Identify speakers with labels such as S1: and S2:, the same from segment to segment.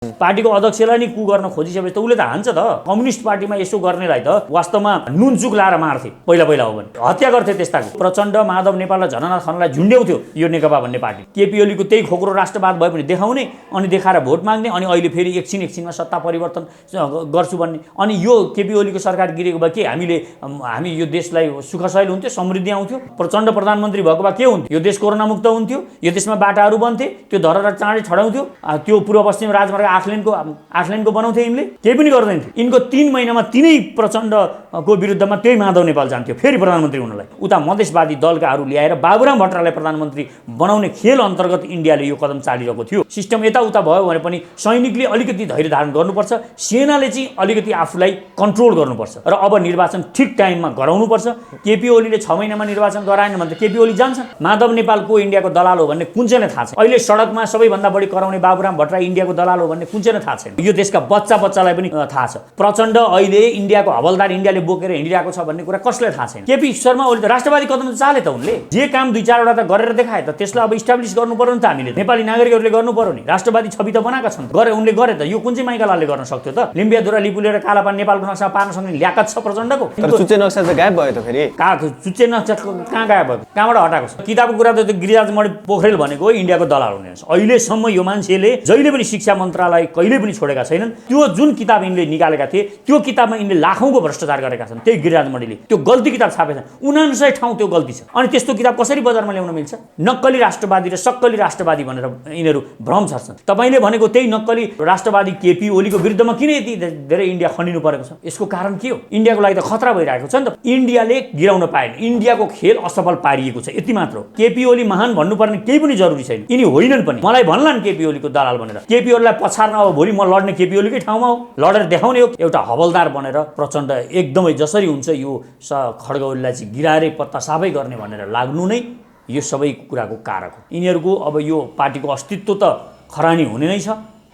S1: पार्टीको अध्यक्षलाई नि कु गर्न खोजिसकेपछि त उसले त हान्छ त। कम्युनिस्ट पार्टीमा यसो गर्नेलाई त वास्तवमा नुनचुक लाएर मार्थे पहिला हो भने, हत्या गर्थे त्यस्ताको। प्रचण्ड, माधव नेपाल र झननाथ खनाललाई झुन्ड्याउँथ्यो यो नेकपा भन्ने पार्टी। केपी ओलीको त्यही खोक्रो राष्ट्रवाद भए पनि देखाउने, अनि देखाएर भोट माग्ने, अनि अहिले फेरि एकछिनमा सत्ता परिवर्तन गर्छु भन्ने। अनि यो केपी ओलीको सरकार गिरेको भए के हामी यो देशलाई सुखसयल हुन्थ्यो, समृद्धि आउँथ्यो? प्रचण्ड प्रधानमन्त्री भएको भए के हुन्थ्यो? यो देश कोरोना मुक्त हुन्थ्यो, यो देशमा बाटाहरू बन्थे, त्यो धरहरा चाँडै छडाउँथ्यो, त्यो पूर्व पश्चिम राजमार्ग 8 लेनको बनाउँथे। यिनले केही पनि गर्दैन थियो। यिनको 3 महिनामा तिनै प्रचण्डको विरुद्धमा त्यही माधव नेपाल जान्थ्यो फेरि प्रधानमन्त्री हुनलाई। उता मधेसवादी दलकाहरू ल्याएर बाबुराम भट्टराईलाई प्रधानमन्त्री बनाउने खेल अन्तर्गत इन्डियाले यो कदम चालिरहेको थियो। सिस्टम यताउता भयो भने पनि सैनिकले अलिकति धैर्य धारण गर्नुपर्छ, सेनाले चाहिँ अलिकति आफूलाई कन्ट्रोल गर्नुपर्छ र अब निर्वाचन ठिक टाइममा गराउनुपर्छ। केपी ओलीले 6 महिनामा निर्वाचन गराएन भने त केपी ओली जान्छन्। माधव नेपालको इन्डियाको दलाल हो भन्ने कुन चाहिँ थाहा छ? अहिले सडकमा सबैभन्दा बढी कराउने बाबुराम भट्टराई इन्डियाको दलाल हो भन्ने कुन चाहिँ थाहा छैन? यो देशका बच्चालाई पनि थाहा छ। प्रचण्ड अहिले इन्डियाको हवलदार इन्डियाले बोकेर हिँडिरहेको छ भन्ने कुरा कसलाई थाहा छैन? केपी शर्मा ओली त राष्ट्रवादी कदम त चाले त, उनले जे काम 2-4 वटा त गरेर देखाए त, त्यसलाई अब इस्टाब्लिस गर्नु पर्यो नि त। हामीले नेपाली नागरिकहरूले गर्नु पर्यो नि। राष्ट्रवादी छवि त बनाएका छन्, उनले गरे त। यो कुन चाहिँ माइकालालले गर्न सक्थ्यो त? लिम्बियाधुरा लिपुलेर कालापानी नेपालको नक्सा पार्न सक्ने ल्याकत छ प्रचण्डको?
S2: तर चुच्चे नक्सा त गायब भयो त फेरि।
S1: चुच्चे नक्सा कहाँ गायब भयो? कहाँबाट हटाएको छ? किताबको कुरा त गिरिराज मणि पोखरेल भनेको इन्डियाको दलाल हुने रहेछ। अहिलेसम्म यो मान्छेले जहिले पनि शिक्षा मन्त्रालय कहिले पनि छोडेका छैनन्। त्यो जुन किताब यिनले निकालेका थिए त्यो किताबमा यिनले लाखौंको भ्रष्टाचार गरेका छन्। त्यही गिरिराज मणिले त्यो गल्ती किताब छापेका छन्। 59 ठाउँ त्यो गल्ती छ। अनि त्यस्तो किताब कसरी बजारमा ल्याउन मिल्छ? नक्कली राष्ट्रवादी र सक्कली राष्ट्रवादी भनेर यिनीहरू भ्रम छर्छन्। तपाईले भनेको त्यही नक्कली राष्ट्रवादी केपी ओलीको विरुद्धमा किन यति धेरै इन्डिया खनिनु परेको छ? यसको कारण के हो? इन्डियाको लागि त खतरा भइरहेको छ नि त। इन्डियाले गिराउन पाएन, इन्डियाको खेल असफल पारिएको छ, यति मात्र हो। केपी ओली महान भन्नुपर्ने केही पनि जरुरी छैन। यिनी होइनन् पनि। मलाई भन्लान् केपी ओलीको दलाल भनेर। केपी ओलीलाई पछार्न अब भोलि म लड्ने केपी ओलीकै ठाउँमा हो, लडेर देखाउने हो। एउटा हवलदार बनेर प्रचण्ड एकदमै जसरी हुन्छ यो खड्ग ओलीलाई चाहिँ गिराएरै पत्ता साफै गर्ने भनेर लाग्नु नै यो सबै कुराको कारक हो। यिनीहरूको अब यो पार्टीको अस्तित्व त खरानी हुने नै छ।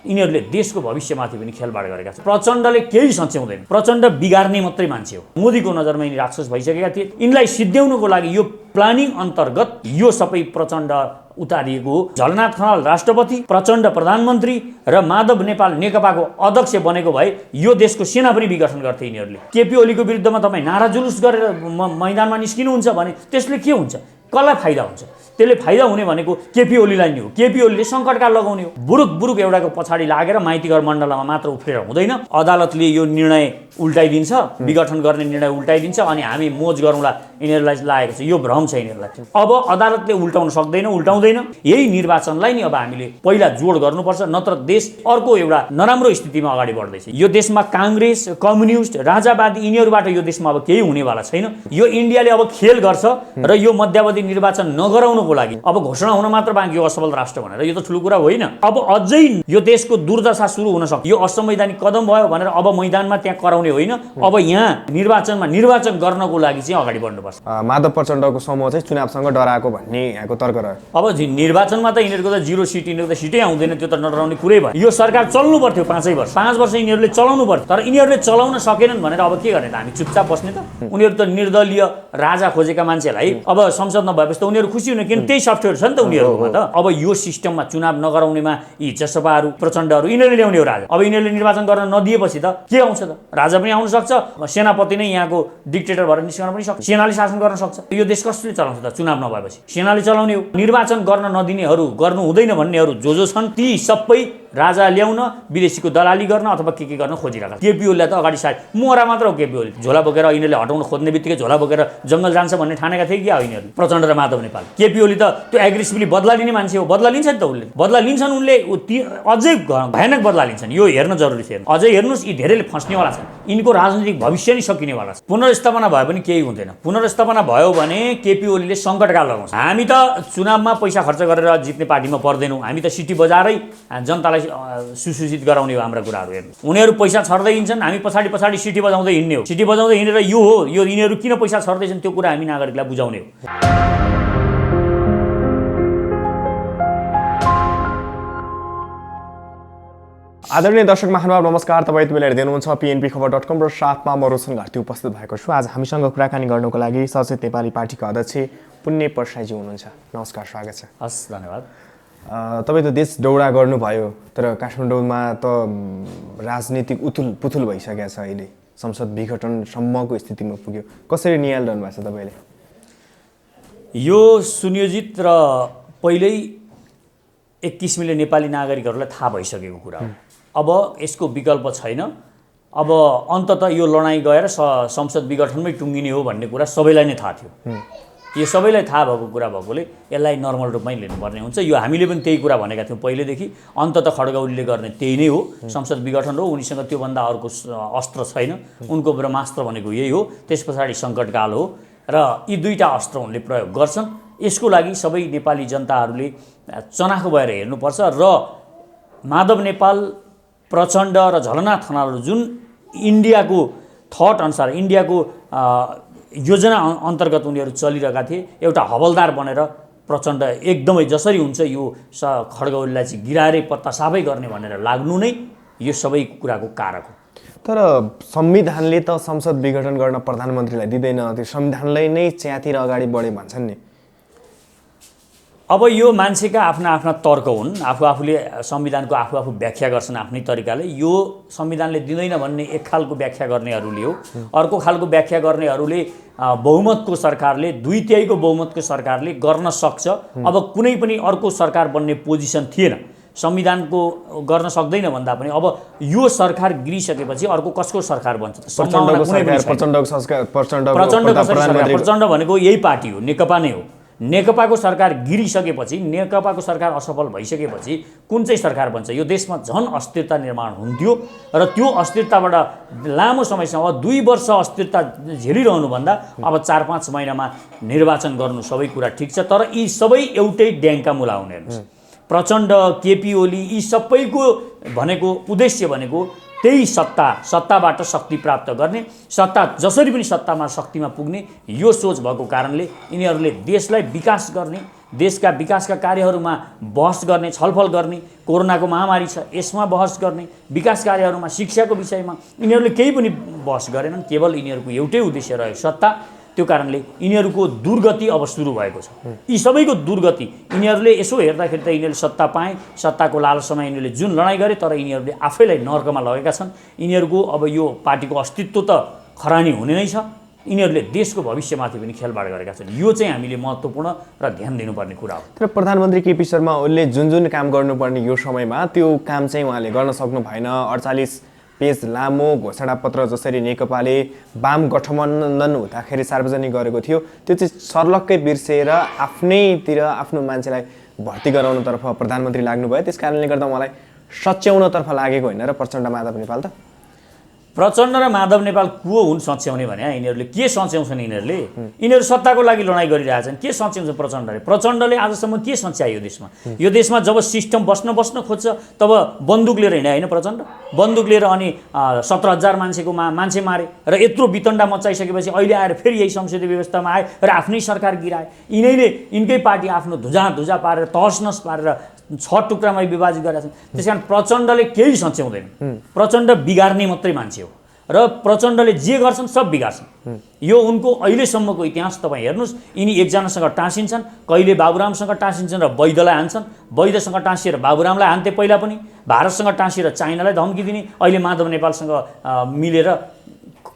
S1: यिनीहरूले देशको भविष्यमाथि पनि खेलबाड गरेका छन्। प्रचण्डले केही सच्याउँदैन। प्रचण्ड बिगार्ने मात्रै मान्छे हो। मोदीको नजरमा यिनी राक्षस भइसकेका थिए। यिनलाई सिद्ध्याउनुको लागि यो प्लानिङ अन्तर्गत यो सबै प्रचण्ड उतारिएको हो। झलनाथ खनाल राष्ट्रपति, प्रचण्ड प्रधानमन्त्री र माधव नेपाल नेकपाको अध्यक्ष बनेको भए यो देशको सेना पनि विघटन गर्थे यिनीहरूले। केपी ओलीको विरुद्धमा तपाईँ नारा जुलुस गरेर मैदानमा निस्किनुहुन्छ भने त्यसले के हुन्छ? कसलाई फाइदा हुन्छ? त्यसले फाइदा हुने भनेको केपी ओलीलाई नै हो। केपी ओलीले सङ्कटकाल लगाउने हो। बुरुक एउटाको पछाडि लागेर माइतीघर मण्डलमा मात्र उफ्रेर हुँदैन। अदालतले यो निर्णय उल्टाइदिन्छ, विघटन गर्ने निर्णय उल्टाइदिन्छ, अनि हामी मोज गरौँला यिनीहरूलाई लागेको छ। यो भ्रम छ यिनीहरूलाई। अब अदालतले उल्टाउन सक्दैन, उल्टाउँदैन। यही निर्वाचनलाई नि अब हामीले पहिला जोड गर्नुपर्छ, नत्र देश अर्को एउटा नराम्रो स्थितिमा अगाडि बढ्दैछ। यो देशमा काङ्ग्रेस, कम्युनिस्ट, राजावादी यिनीहरूबाट यो देशमा अब केही हुनेवाला छैन। यो इन्डियाले अब खेल गर्छ र यो मध्यावधि निर्वाचन नगराउनको लागि अब घोषणा हुन मात्र बाँकी हो असफल राष्ट्र भनेर। यो त ठुलो कुरा होइन। अब अझै यो देशको दुर्दशा सुरु हुन सक्छ। यो असंवैधानिक कदम भयो भनेर अब मैदानमा त्यहाँ कराउने होइन। अब यहाँ निर्वाचन गर्नको लागि चाहिँ अगाडि बढ्नुपर्छ।
S2: माधव प्रचण्डको समूह चाहिँ चुनावसँग डराएको भन्ने यहाँको तर्क रह्यो।
S1: अब निर्वाचनमा त यिनीहरूको त 0 सिट, यिनीहरूको त सिटै आउँदैन। त्यो त नडराउने कुरै भयो। यो सरकार चल्नु पर्थ्यो 5 वर्ष। 5 वर्ष यिनीहरूले चलाउनु पर्थ्यो। तर यिनीहरूले चलाउन सकेनन् भनेर अब के गर्ने त? हामी चुपचाप बस्ने त? उनीहरू त निर्दलीय राजा खोजेका मान्छेलाई अब संसद नभएपछि त उनीहरू खुसी हुने, किन त्यही सफ्टवेयर छ नि त उनीहरूमा त। अब यो सिस्टममा चुनाव नगराउनेमा यी जसपाहरू, प्रचण्डहरू यिनीहरूले ल्याउने हो राजा। अब यिनीहरूले निर्वाचन गर्न नदिएपछि त के आउँछ त? राजा पनि आउन सक्छ, सेनापति नै यहाँको डिक्टेटर भएर निस्कन पनि सक्छ, सेनाले शासन गर्न सक्छ। यो देश कसले चलाउँछ त? चुनाव नभएपछि सेनाले चलाउने हो। निर्वाचन गर्न नदिनेहरू, गर्नु हुँदैन भन्नेहरू जो छन् ती सबै राजा ल्याउन, विदेशीको दलाली गर्न अथवा के गर्न खोजिरहेका। केपी ओलीलाई त अगाडि साइड मोहरा मात्र हो। केपी ओली झोला बोकेर यिनीहरूले हटाउन खोज्ने बित्तिकै झोला बोकेर जङ्गल जान्छ भन्ने ठानेका थिए कि यिनीहरू प्रचण्ड र माधव नेपाल। केपी ओली त त्यो एग्रेसिभली बदला लिने मान्छे हो। बदला लिन्छ नि त उसले। बदला लिन्छन् उनले, अझै भयानक बदला लिन्छन्। यो हेर्न जरुरी छ। अझै हेर्नुहोस्, यी धेरैले फस्नेवाला छन्। यिनको राजनीतिक भविष्य नै सकिनेवाला छ। पुनर्स्थापना भयो भने केही हुँदैन। पुनर्स्थापना भयो भने केपी ओलीले सङ्कटकाल लगाउँछ। हामी त चुनावमा पैसा खर्च गरेर जित्ने पार्टीमा पर्दैनौँ। हामी त सिटी बजारै जनतालाई सुसूचित गराउने हो हाम्रा कुराहरू। हेर्नु, उनीहरू पैसा छर्दै हिँड्छन्, हामी पछाडि सिटी बजाउँदै हिँड्ने हो। सिटी बजाउँदै हिँडेर यो हो, यो यिनीहरू किन पैसा छर्दैछन् त्यो कुरा हामी नागरिकलाई बुझाउने हो।
S2: आदरणीय दर्शक महानुभाव नमस्कार। तपाईँ यति बेला हेर्दै हुनुहुन्छ pnpखबर.com र साथमा म रोशन घाटी उपस्थित भएको छु। आज हामीसँग कुराकानी गर्नुको लागि सचेत नेपाली पार्टीका अध्यक्ष पुण्य परसाईजी हुनुहुन्छ। नमस्कार, स्वागत छ।
S1: हस्, धन्यवाद।
S2: तपाईँ त देश दौडा गर्नुभयो तर काठमाडौँमा त राजनीतिक पुथुल भइसकेको छ अहिले संसद विघटनसम्मको स्थितिमा पुग्यो कसरी निहालिरहनु भएको छ तपाईँले
S1: यो सुनियोजित र पहिल्यै एक किसिमले नेपाली नागरिकहरूलाई थाहा भइसकेको कुरा हो अब यसको विकल्प छैन अब अन्ततः यो लडाइँ गएर संसद विघटनमै टुङ्गिने हो भन्ने कुरा सबैलाई नै थाहा थियो यो सबैलाई थाहा भएको कुरा भएकोले यसलाई नर्मल रूपमै लिनुपर्ने हुन्छ यो हामीले पनि त्यही कुरा भनेका थियौँ पहिलेदेखि अन्ततः खड्गौलीले गर्ने त्यही नै हो संसद विघटन हो उनीसँग त्योभन्दा अर्को अस्त्र छैन उनको ब्रह्मास्त्र भनेको यही हो त्यस पछाडि सङ्कटकाल हो र यी दुईटा अस्त्र उनले प्रयोग गर्छन् यसको लागि सबै नेपाली जनताहरूले चनाखो भएर हेर्नुपर्छ र माधव नेपाल प्रचण्ड र झलना खनाल जुन इन्डियाको थट अनुसार इन्डियाको योजना अन्तर्गत उनीहरू चलिरहेका थिए एउटा हवलदार बनेर प्रचण्ड एकदमै जसरी हुन्छ यो खड्गौलीलाई चाहिँ गिराएरै पत्ता साफै गर्ने भनेर लाग्नु नै यो सबै कुराको कारक हो
S2: तर संविधानले त संसद विघटन गर्न प्रधानमन्त्रीलाई दिँदैन त्यो संविधानलाई नै च्यातिर अगाडि बढे भन्छन् नि
S1: अब यो मान्छेका आफ्ना आफ्ना तर्क हुन् आफूले संविधानको आफू व्याख्या गर्छन् आफ्नै तरिकाले यो संविधानले दिँदैन भन्ने एक खालको व्याख्या गर्नेहरूले हो अर्को खालको व्याख्या गर्नेहरूले बहुमतको सरकारले 2/3 बहुमतको सरकारले गर्न सक्छ अब कुनै पनि अर्को सरकार बन्ने पोजिसन थिएन संविधानको गर्न सक्दैन भन्दा पनि अब यो सरकार गिरिसकेपछि अर्को कसको सरकार बन्छ प्रचण्ड भनेको यही पार्टी हो नेकपा नै हो नेकपाको सरकार गिरिसकेपछि नेकपाको सरकार असफल भइसकेपछि कुन चाहिँ सरकार बन्छ यो देशमा झन अस्थिरता निर्माण हुन्थ्यो र त्यो अस्थिरताबाट लामो समयसम्म 2 वर्ष अस्थिरता झेलिरहनुभन्दा अब 4-5 महिनामा निर्वाचन गर्नु सबै कुरा ठिक छ तर यी सबै एउटै ड्याङका मुला हुने हेर्नुहोस् प्रचण्ड केपी ओली यी सबैको भनेको उद्देश्य भनेको त्यही सत्ताबाट शक्ति प्राप्त गर्ने सत्ता जसरी पनि सत्तामा शक्तिमा पुग्ने यो सोच भएको कारणले यिनीहरूले देशलाई विकास गर्ने देशका विकासका कार्यहरूमा बहस गर्ने छलफल गर्ने कोरोनाको महामारी छ यसमा बहस गर्ने विकास कार्यहरूमा शिक्षाको विषयमा यिनीहरूले केही पनि बहस गरेनन् केवल यिनीहरूको एउटै उद्देश्य रह्यो सत्ता त्यो कारणले यिनीहरूको दुर्गति अब सुरु भएको छ यी सबैको दुर्गति यिनीहरूले यसो हेर्दाखेरि त यिनीहरूले सत्ता पाए सत्ताको लालसामा यिनीहरूले जुन लडाइँ गरे तर यिनीहरूले आफैलाई नर्कमा लगेका छन् यिनीहरूको अब यो पार्टीको अस्तित्व त खरानी हुने नै छ यिनीहरूले देशको भविष्यमाथि पनि खेलबाड गरेका छन् यो चाहिँ हामीले महत्त्वपूर्ण र ध्यान दिनुपर्ने कुरा हो
S2: तर प्रधानमन्त्री केपी शर्मा ओलीले जुन काम गर्नुपर्ने यो समयमा त्यो काम चाहिँ उहाँले गर्न सक्नु भएन 48 पेज लामो घोषणापत्र जसरी नेकपाले वाम गठबन्धन हुँदाखेरि सार्वजनिक गरेको थियो त्यो चाहिँ सर्लक्कै बिर्सेर आफ्नैतिर आफ्नो मान्छेलाई भर्ती गराउनतर्फ प्रधानमन्त्री लाग्नुभयो त्यस कारणले गर्दा उहाँलाई सच्याउनतर्फ लागेको होइन र प्रचण्ड माधव नेपाल त
S1: प्रचण्ड र माधव नेपाल को हुन् सच्याउने भने यिनीहरूले के सच्याउँछन् यिनीहरू सत्ताको लागि लडाइँ गरिरहेछन् के सच्याउँछ प्रचण्डले आजसम्म के सच्यायो यो देशमा जब सिस्टम बस्न खोज्छ तब बन्दुक लिएर हिँडे होइन प्रचण्ड बन्दुक लिएर अनि 17,000 मान्छेको मान्छे मारे र यत्रो वितण्डा मचाइसकेपछि अहिले आएर फेरि यही संसदीय व्यवस्थामा आए र आफ्नै सरकार गिराए यिनकै पार्टी आफ्नो धुजा पारेर तहसनस पारेर 6 टुक्रामा विभाजित गरेका छन् त्यसकारण प्रचण्डले केही सच्याउँदैन प्रचण्ड बिगार्ने मात्रै मान्छे हो र प्रचण्डले जे गर्छन् सब बिगार्छन् यो उनको अहिलेसम्मको इतिहास तपाईँ हेर्नुहोस् यिनी एकजनासँग टाँसिन्छन् कहिले बाबुरामसँग टाँसिन्छन् र वैद्यलाई हान्छन् वैद्यसँग टाँसिएर बाबुरामलाई हान्थे पहिला पनि भारतसँग टाँसिएर चाइनालाई धम्की दिने अहिले माधव नेपालसँग मिलेर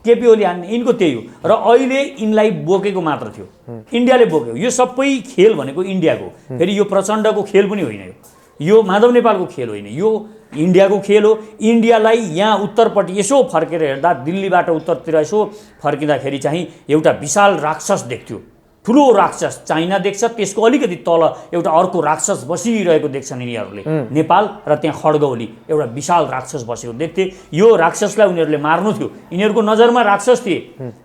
S1: केपी ओली हान्ने यिनको त्यही हो र अहिले यिनलाई बोकेको मात्र थियो इन्डियाले बोक्यो यो सबै खेल भनेको इन्डियाको फेरि यो प्रचण्डको खेल पनि होइन यो माधव नेपालको खेल होइन यो इन्डियाको खेल हो इन्डियालाई यहाँ उत्तरपट्टि यसो फर्केर हेर्दा दिल्लीबाट उत्तरतिर यसो फर्किँदाखेरि चाहिँ एउटा विशाल राक्षस देख्थ्यो ठुलो राक्षस चाइना देख्छ त्यसको अलिकति तल एउटा अर्को राक्षस बसिरहेको देख्छन् यिनीहरूले नेपाल र त्यहाँ खड्गौली एउटा विशाल राक्षस बसेको देख्थे यो राक्षसलाई उनीहरूले मार्नु थियो यिनीहरूको नजरमा राक्षस थिए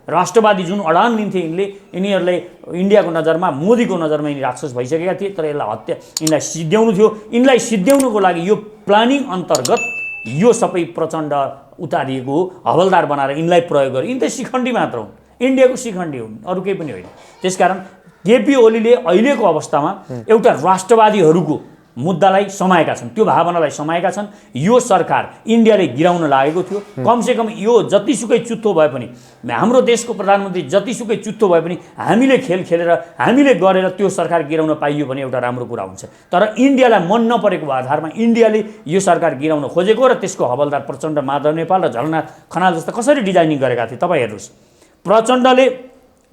S1: राष्ट्रवादी जुन अडान लिन्थे यिनीहरूले इन्डियाको नजरमा मोदीको नजरमा यिनी राक्षस भइसकेका थिए तर यिनलाई सिद्ध्याउनु थियो यिनलाई सिद्ध्याउनुको लागि यो प्लानिङ अन्तर्गत यो सबै प्रचण्ड उतारिएको हवलदार बनाएर यिनलाई प्रयोग गरे यिनी त शिखण्डी मात्र हुन् इन्डियाको शिखण्डी हुन् अरू केही पनि होइन त्यसकारण केपी ओलीले अहिलेको अवस्थामा एउटा राष्ट्रवादीहरूको मुद्दालाई समाएका छन्, त्यो भावनालाई समाएका छन्। यो सरकार इन्डियाले गिराउन लागेको थियो। कमसेकम यो जतिसुकै चुत्थो भए पनि, हाम्रो देशको प्रधानमन्त्री जतिसुकै चुत्थो भए पनि हामीले खेल खेलेर हामीले गरेर त्यो सरकार गिराउन पाइयो भने एउटा राम्रो कुरा हुन्छ। तर इन्डियालाई मन नपरेको आधारमा इन्डियाले यो सरकार गिराउन खोजेको र त्यसको हवलदार प्रचण्ड, माधव नेपाल र झलनाथ खनाल जस्ता कसरी डिजाइनिङ गरेका थिए तपाईँ हेर्नुहोस्।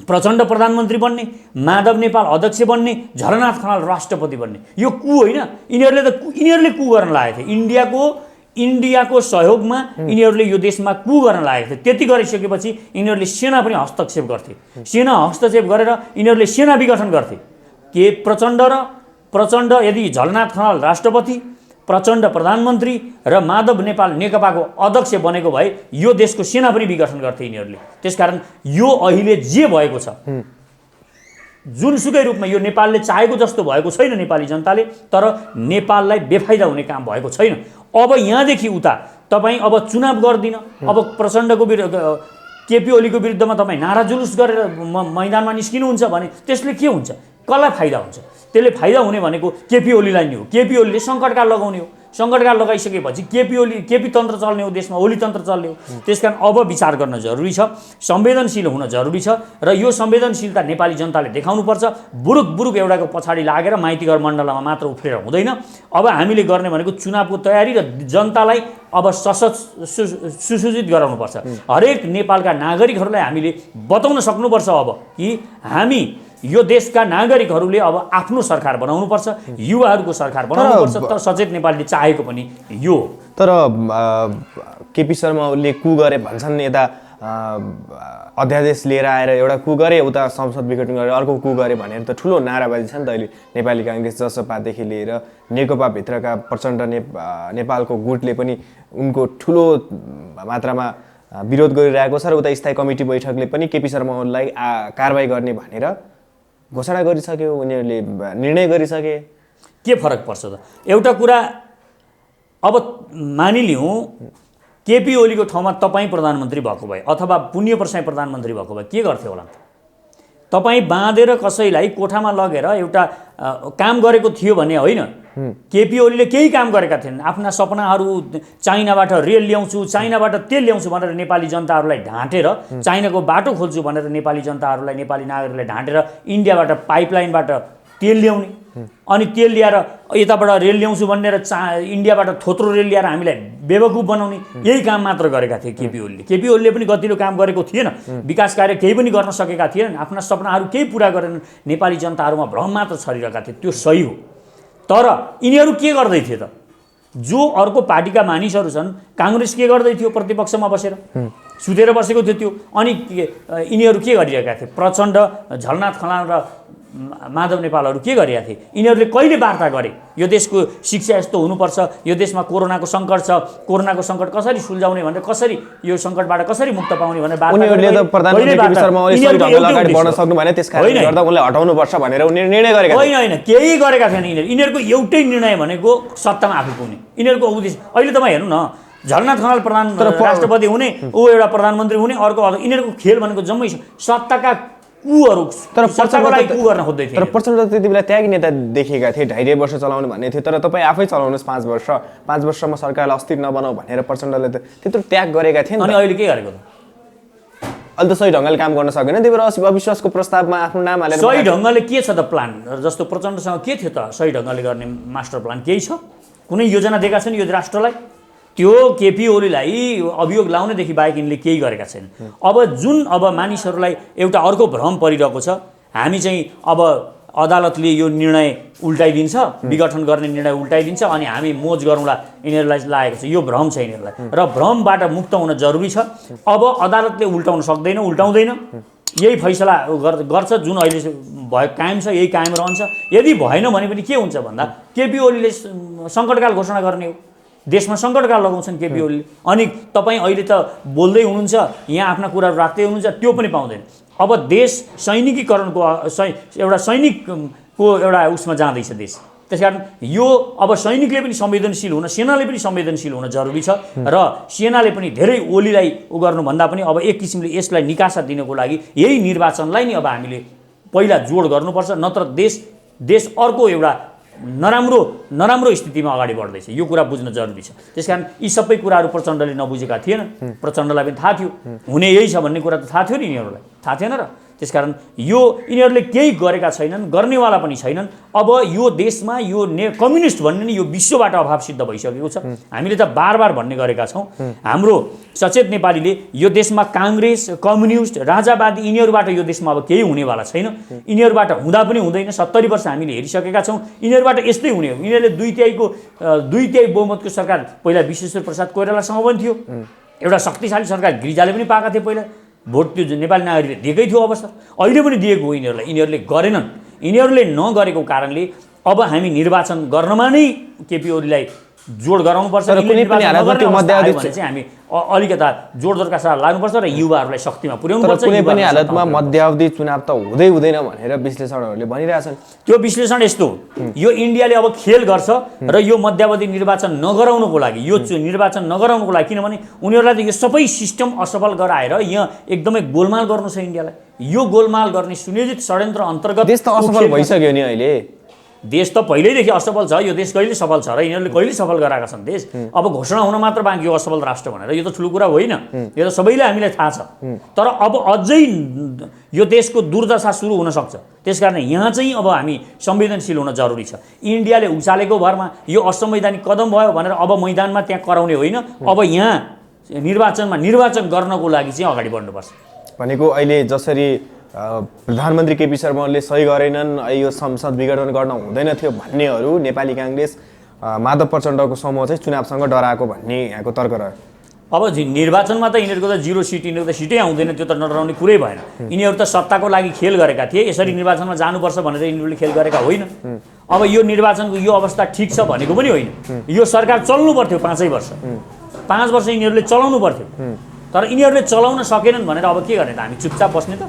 S1: प्रचण्ड प्रधानमन्त्री बन्ने, माधव नेपाल अध्यक्ष बन्ने, झलनाथ खनाल राष्ट्रपति बन्ने, यो कु होइन? यिनीहरूले कु गर्न लागेको थियो। इन्डियाको सहयोगमा यिनीहरूले यो देशमा कु गर्न लागेको थियो। त्यति गरिसकेपछि यिनीहरूले सेना पनि हस्तक्षेप गर्थे। सेना हस्तक्षेप गरेर यिनीहरूले सेना विघटन गर्थे। के प्रचण्ड यदि झलनाथ खनाल राष्ट्रपति, प्रचण्ड प्रधानमन्त्री र माधव नेपाल नेकपाको अध्यक्ष बनेको भए यो देशको सेना पनि विघटन गर्थे यिनीहरूले। त्यसकारण यो अहिले जे भएको छ, जुनसुकै रूपमा यो नेपालले चाहेको जस्तो भएको छैन नेपाली जनताले, तर नेपाललाई बेफाइदा हुने काम भएको छैन। अब यहाँदेखि उता तपाईँ अब चुनाव गर्दिन, अब प्रचण्डको विरुद्ध केपी ओलीको विरुद्धमा तपाईँ नारा जुलुस गरेर मैदानमा निस्किनुहुन्छ भने त्यसले के हुन्छ? कसलाई फाइदा हुन्छ? त्यसले फाइदा हुने भनेको केपी ओलीलाई नै हो। केपी ओलीले सङ्कटकाल लगाउने हो। सङ्कटकाल लगाइसकेपछि केपी तन्त्र चल्ने हो, देशमा ओली तन्त्र चल्ने हो। त्यसकारण अब विचार गर्न जरुरी छ, संवेदनशील हुन जरुरी छ र यो संवेदनशीलता नेपाली जनताले देखाउनुपर्छ। बुरुक एउटाको पछाडि लागेर माइतीघर मण्डलमा मात्र उफ्रेर हुँदैन। अब हामीले गर्ने भनेको चुनावको तयारी र जनतालाई अब सुसूचित गराउनुपर्छ। हरेक नेपालका नागरिकहरूलाई हामीले बताउन सक्नुपर्छ अब कि हामी यो देशका नागरिकहरूले अब आफ्नो सरकार बनाउनुपर्छ, युवाहरूको सरकार बनाउनुपर्छ। तर सचेत नेपालले चाहेको पनि यो हो।
S2: तर केपी शर्मा ओलीले कु गरे भन्छन्, यता अध्यादेश लिएर आएर एउटा कु गरे, उता संसद विघटन गरेर अर्को कु गरे भनेर त ठुलो नाराबाजी छ नि त अहिले। नेपाली काङ्ग्रेस जसपादेखि लिएर नेकपाभित्रका प्रचण्ड नेपालको गुटले पनि उनको ठुलो मात्रामा विरोध गरिरहेको छ र उता स्थायी कमिटी बैठकले पनि केपी शर्मा ओलीलाई कारबाही गर्ने भनेर घोषणा गरिसक्यो, उनीहरूले निर्णय गरिसके।
S1: के फरक पर्छ त? एउटा कुरा अब मानिलिउँ केपी ओलीको ठाउँमा तपाईँ प्रधानमन्त्री भएको भए अथवा पुण्य प्रसाई प्रधानमन्त्री भएको भए के गर्थे होला? तपाईँ बाँधेर कसैलाई कोठामा लगेर एउटा काम गरेको थियो भने होइन। केपी ओलीले केही काम गरेका थिएनन्। आफ्ना सपनाहरू चाइनाबाट रेल ल्याउँछु, चाइनाबाट तेल ल्याउँछु भनेर नेपाली जनताहरूलाई ढाँटेर, चाइनाको बाटो खोल्छु भनेर नेपाली जनताहरूलाई, नेपाली नागरिकलाई ढाँटेर इन्डियाबाट पाइपलाइनबाट तेल ल्याउने, अनि तेल ल्याएर यताबाट रेल ल्याउँछु भनेर इन्डियाबाट थोत्रो रेल ल्याएर हामीलाई बेवकुफ बनाउने, यही काम मात्र गरेका थिए केपी ओलीले। केपी ओलीले पनि गतिलो काम गरेको थिएन, विकास कार्य केही पनि गर्न सकेका थिएनन्, आफ्ना सपनाहरू केही पुरा गरेनन्, नेपाली जनताहरूमा भ्रम मात्र छरिरहेका थिए। त्यो सही हो। तर यिनीहरू के गर्दै थिए त? जो अर्को पार्टीका मानिसहरू छन्, काङ्ग्रेस के गर्दै थियो? प्रतिपक्षमा बसेर सुतेर बसेको थियो त्यो। अनि यिनीहरू के गरिरहेका थिए? प्रचण्ड, झलनाथ खनाल र माधव नेपालहरू के गरिरहेका थिए? यिनीहरूले कहिले वार्ता गरे यो देशको शिक्षा यस्तो हुनुपर्छ, यो देशमा कोरोनाको सङ्कट छ, कोरोनाको सङ्कट कसरी सुल्झाउने भनेर, कसरी यो सङ्कटबाट कसरी मुक्त पाउने भनेर
S2: उनीहरूले त प्रधानमन्त्री केपी शर्मा ओली सही ढङ्गले अगाडि बढ्न सक्नु भने त्यसकारणले गर्दा उनलाई हटाउनुपर्छ भनेर उनीहरूले निर्णय गरेका थिए।
S1: होइन, केही गरेका थिएन यिनीहरूको एउटै निर्णय भनेको सत्तामा आफू पुग्ने। यिनीहरूको उद्देश्य अहिले तपाईँ हेर्नु न, झलनाथ खनाल राष्ट्रपति हुने, ऊ एउटा प्रधानमन्त्री हुने, अर्को यिनीहरूको खेल भनेको जम्मै सत्ताका कुहरू। तर सरकारलाई कु गर्न खोज्दै थिए।
S2: तर प्रचण्ड त्यति बेला त्यागी नेता देखिएका थिए, 2.5 वर्ष चलाउने भन्ने थियो। तर तपाईँ आफै चलाउनुहोस् 5 वर्ष, 5 वर्षमा सरकारलाई अस्थिर नबनाऊ भनेर प्रचण्डले त त्यत्रो त्याग गरेका थिए।
S1: अनि अहिले के गरेको त?
S2: अहिले त सही ढङ्गले काम गर्न सकेन। त्यही भएर अविश्वासको प्रस्तावमा आफ्नो नाम हालेर
S1: सही ढङ्गले के छ त प्लान? जस्तो प्रचण्डसँग के थियो त सही ढङ्गले गर्ने मास्टर प्लान? केही छ? कुनै योजना दिएका छन् यो राष्ट्रलाई? त्यो केपी ओलीलाई अभियोग लाउनेदेखि बाहेक यिनले केही गरेका छैन। अब मानिसहरूलाई एउटा अर्को भ्रम परिरहेको छ, हामी चाहिँ अब अदालतले यो निर्णय उल्टाइदिन्छ, विघटन गर्ने निर्णय उल्टाइदिन्छ अनि हामी मोज गरौँला, यिनीहरूलाई लागेको छ। यो भ्रम छ यिनीहरूलाई र भ्रमबाट मुक्त हुन जरुरी छ। अब अदालतले उल्टाउन सक्दैन, उल्टाउँदैन, यही फैसला गर्छ जुन अहिले कायम छ, यही कायम रहन्छ। यदि भएन भने पनि के हुन्छ भन्दा केपी ओलीले सङ्कटकाल घोषणा गर्ने हो, देशमा सङ्कटकाल लगाउँछन् केपी ओलीले। अनि तपाईँ अहिले त बोल्दै हुनुहुन्छ, यहाँ आफ्ना कुराहरू राख्दै हुनुहुन्छ, त्यो पनि पाउँदैन। अब देश सैनिकीकरणको एउटा सैनिकको एउटा उसमा जाँदैछ देश। त्यसकारण यो अब सैनिकले पनि संवेदनशील हुन, सेनाले पनि संवेदनशील हुन जरुरी छ र सेनाले पनि धेरै ओलीलाई गर्नुभन्दा पनि अब एक किसिमले यसलाई निकासा दिनको लागि यही निर्वाचनलाई नै अब हामीले पहिला जोड गर्नुपर्छ। नत्र देश अर्को एउटा नराम्रो स्थितिमा अगाडि बढ्दैछ, यो कुरा बुझ्न जरुरी छ। त्यसकारण यी सबै कुराहरू प्रचण्डले नबुझेका थिएन, प्रचण्डलाई पनि थाहा थियो, हुने यही छ भन्ने कुरा त थाहा थियो नि यिनीहरूलाई, थाहा थिएन र? त्यसकारण यो यिनीहरूले केही गरेका छैनन्, गर्नेवाला पनि छैनन्। अब यो देशमा यो कम्युनिस्ट भन्ने नि यो विश्वबाट अभाव सिद्ध भइसकेको छ। हामीले त बार भन्ने गरेका छौँ, हाम्रो सचेत नेपालीले यो देशमा काङ्ग्रेस, कम्युनिस्ट, राजावादी यिनीहरूबाट यो देशमा अब केही हुनेवाला छैन। यिनीहरूबाट हुँदा पनि हुँदैन। 70 वर्ष हामीले हेरिसकेका छौँ, यिनीहरूबाट यस्तै हुने हो। यिनीहरूले दुई तिहाई बहुमतको सरकार पहिला विश्वेश्वर प्रसाद कोइरालासँग पनि थियो, एउटा शक्तिशाली सरकार गिरिजाले पनि पाएका थिए पहिला, भोट त्यो नेपाली नागरिकले दिएकै थियो अवसर, अहिले पनि दिएको हो यिनीहरूलाई। यिनीहरूले गरेनन्। यिनीहरूले नगरेको कारणले अब हामी निर्वाचन गर्नमा नै केपी ओलीलाई जोड गराउनुपर्छ। हामी अलिकता जोडजोडका साथ लाग्नुपर्छ र युवाहरूलाई शक्तिमा पुर्याउनुपर्छ।
S2: कुनै पनि हालतमा मध्यावधि चुनाव त हुँदैन भनेर विश्लेषणहरूले भनिरहेछन्।
S1: त्यो विश्लेषण यस्तो हो, यो इन्डियाले अब खेल गर्छ र यो मध्यावधि निर्वाचन नगराउनुको लागि, यो निर्वाचन नगराउनुको लागि, किनभने उनीहरूलाई त यो सबै सिस्टम असफल गराएर यहाँ एकदमै गोलमाल गर्नु छ इन्डियालाई। यो गोलमाल गर्ने सुनियोजित षड्यन्त्र अन्तर्गत
S2: देश त असफल भइसक्यो नि अहिले।
S1: देश त पहिल्यैदेखि असफल छ, यो देश कहिले सफल छ र? यिनीहरूले कहिले सफल गराएका छन् देश? अब घोषणा हुन मात्र बाँकी हो असफल राष्ट्र भनेर। यो त ठुलो कुरा होइन, यो त सबैलाई हामीलाई थाहा छ। तर अब अझै यो देशको दुर्दशा सुरु हुन सक्छ। त्यसकारण यहाँ चाहिँ अब हामी संवेदनशील हुन जरुरी छ। इन्डियाले उचालेको भरमा यो असंवैधानिक कदम भयो भनेर अब मैदानमा त्यहाँ कराउने होइन। अब यहाँ निर्वाचन गर्नको लागि चाहिँ अगाडि बढ्नुपर्छ।
S2: भनेको अहिले जसरी प्रधानमन्त्री केपी शर्मा ओलीले सही गरेनन्, यो संसद विघटन गर्न हुँदैन थियो भन्नेहरू नेपाली काङ्ग्रेस, माधव प्रचण्डको समूह चाहिँ चुनावसँग डराएको भन्ने यहाँको तर्क रह्यो।
S1: अब निर्वाचनमा त यिनीहरूको त 0 सिट, यिनीहरू त सिटै आउँदैन, त्यो त नडराउने कुरै भएन। यिनीहरू त सत्ताको लागि खेल गरेका थिए, यसरी निर्वाचनमा जानुपर्छ भनेर यिनीहरूले खेल गरेका होइन। अब यो निर्वाचनको यो अवस्था ठिक छ भनेको पनि होइन। यो सरकार चल्नु पर्थ्यो 5 वर्ष, 5 वर्ष यिनीहरूले चलाउनु पर्थ्यो। तर यिनीहरूले चलाउन सकेनन् भनेर अब के गर्ने त? हामी चुपचाप बस्ने त?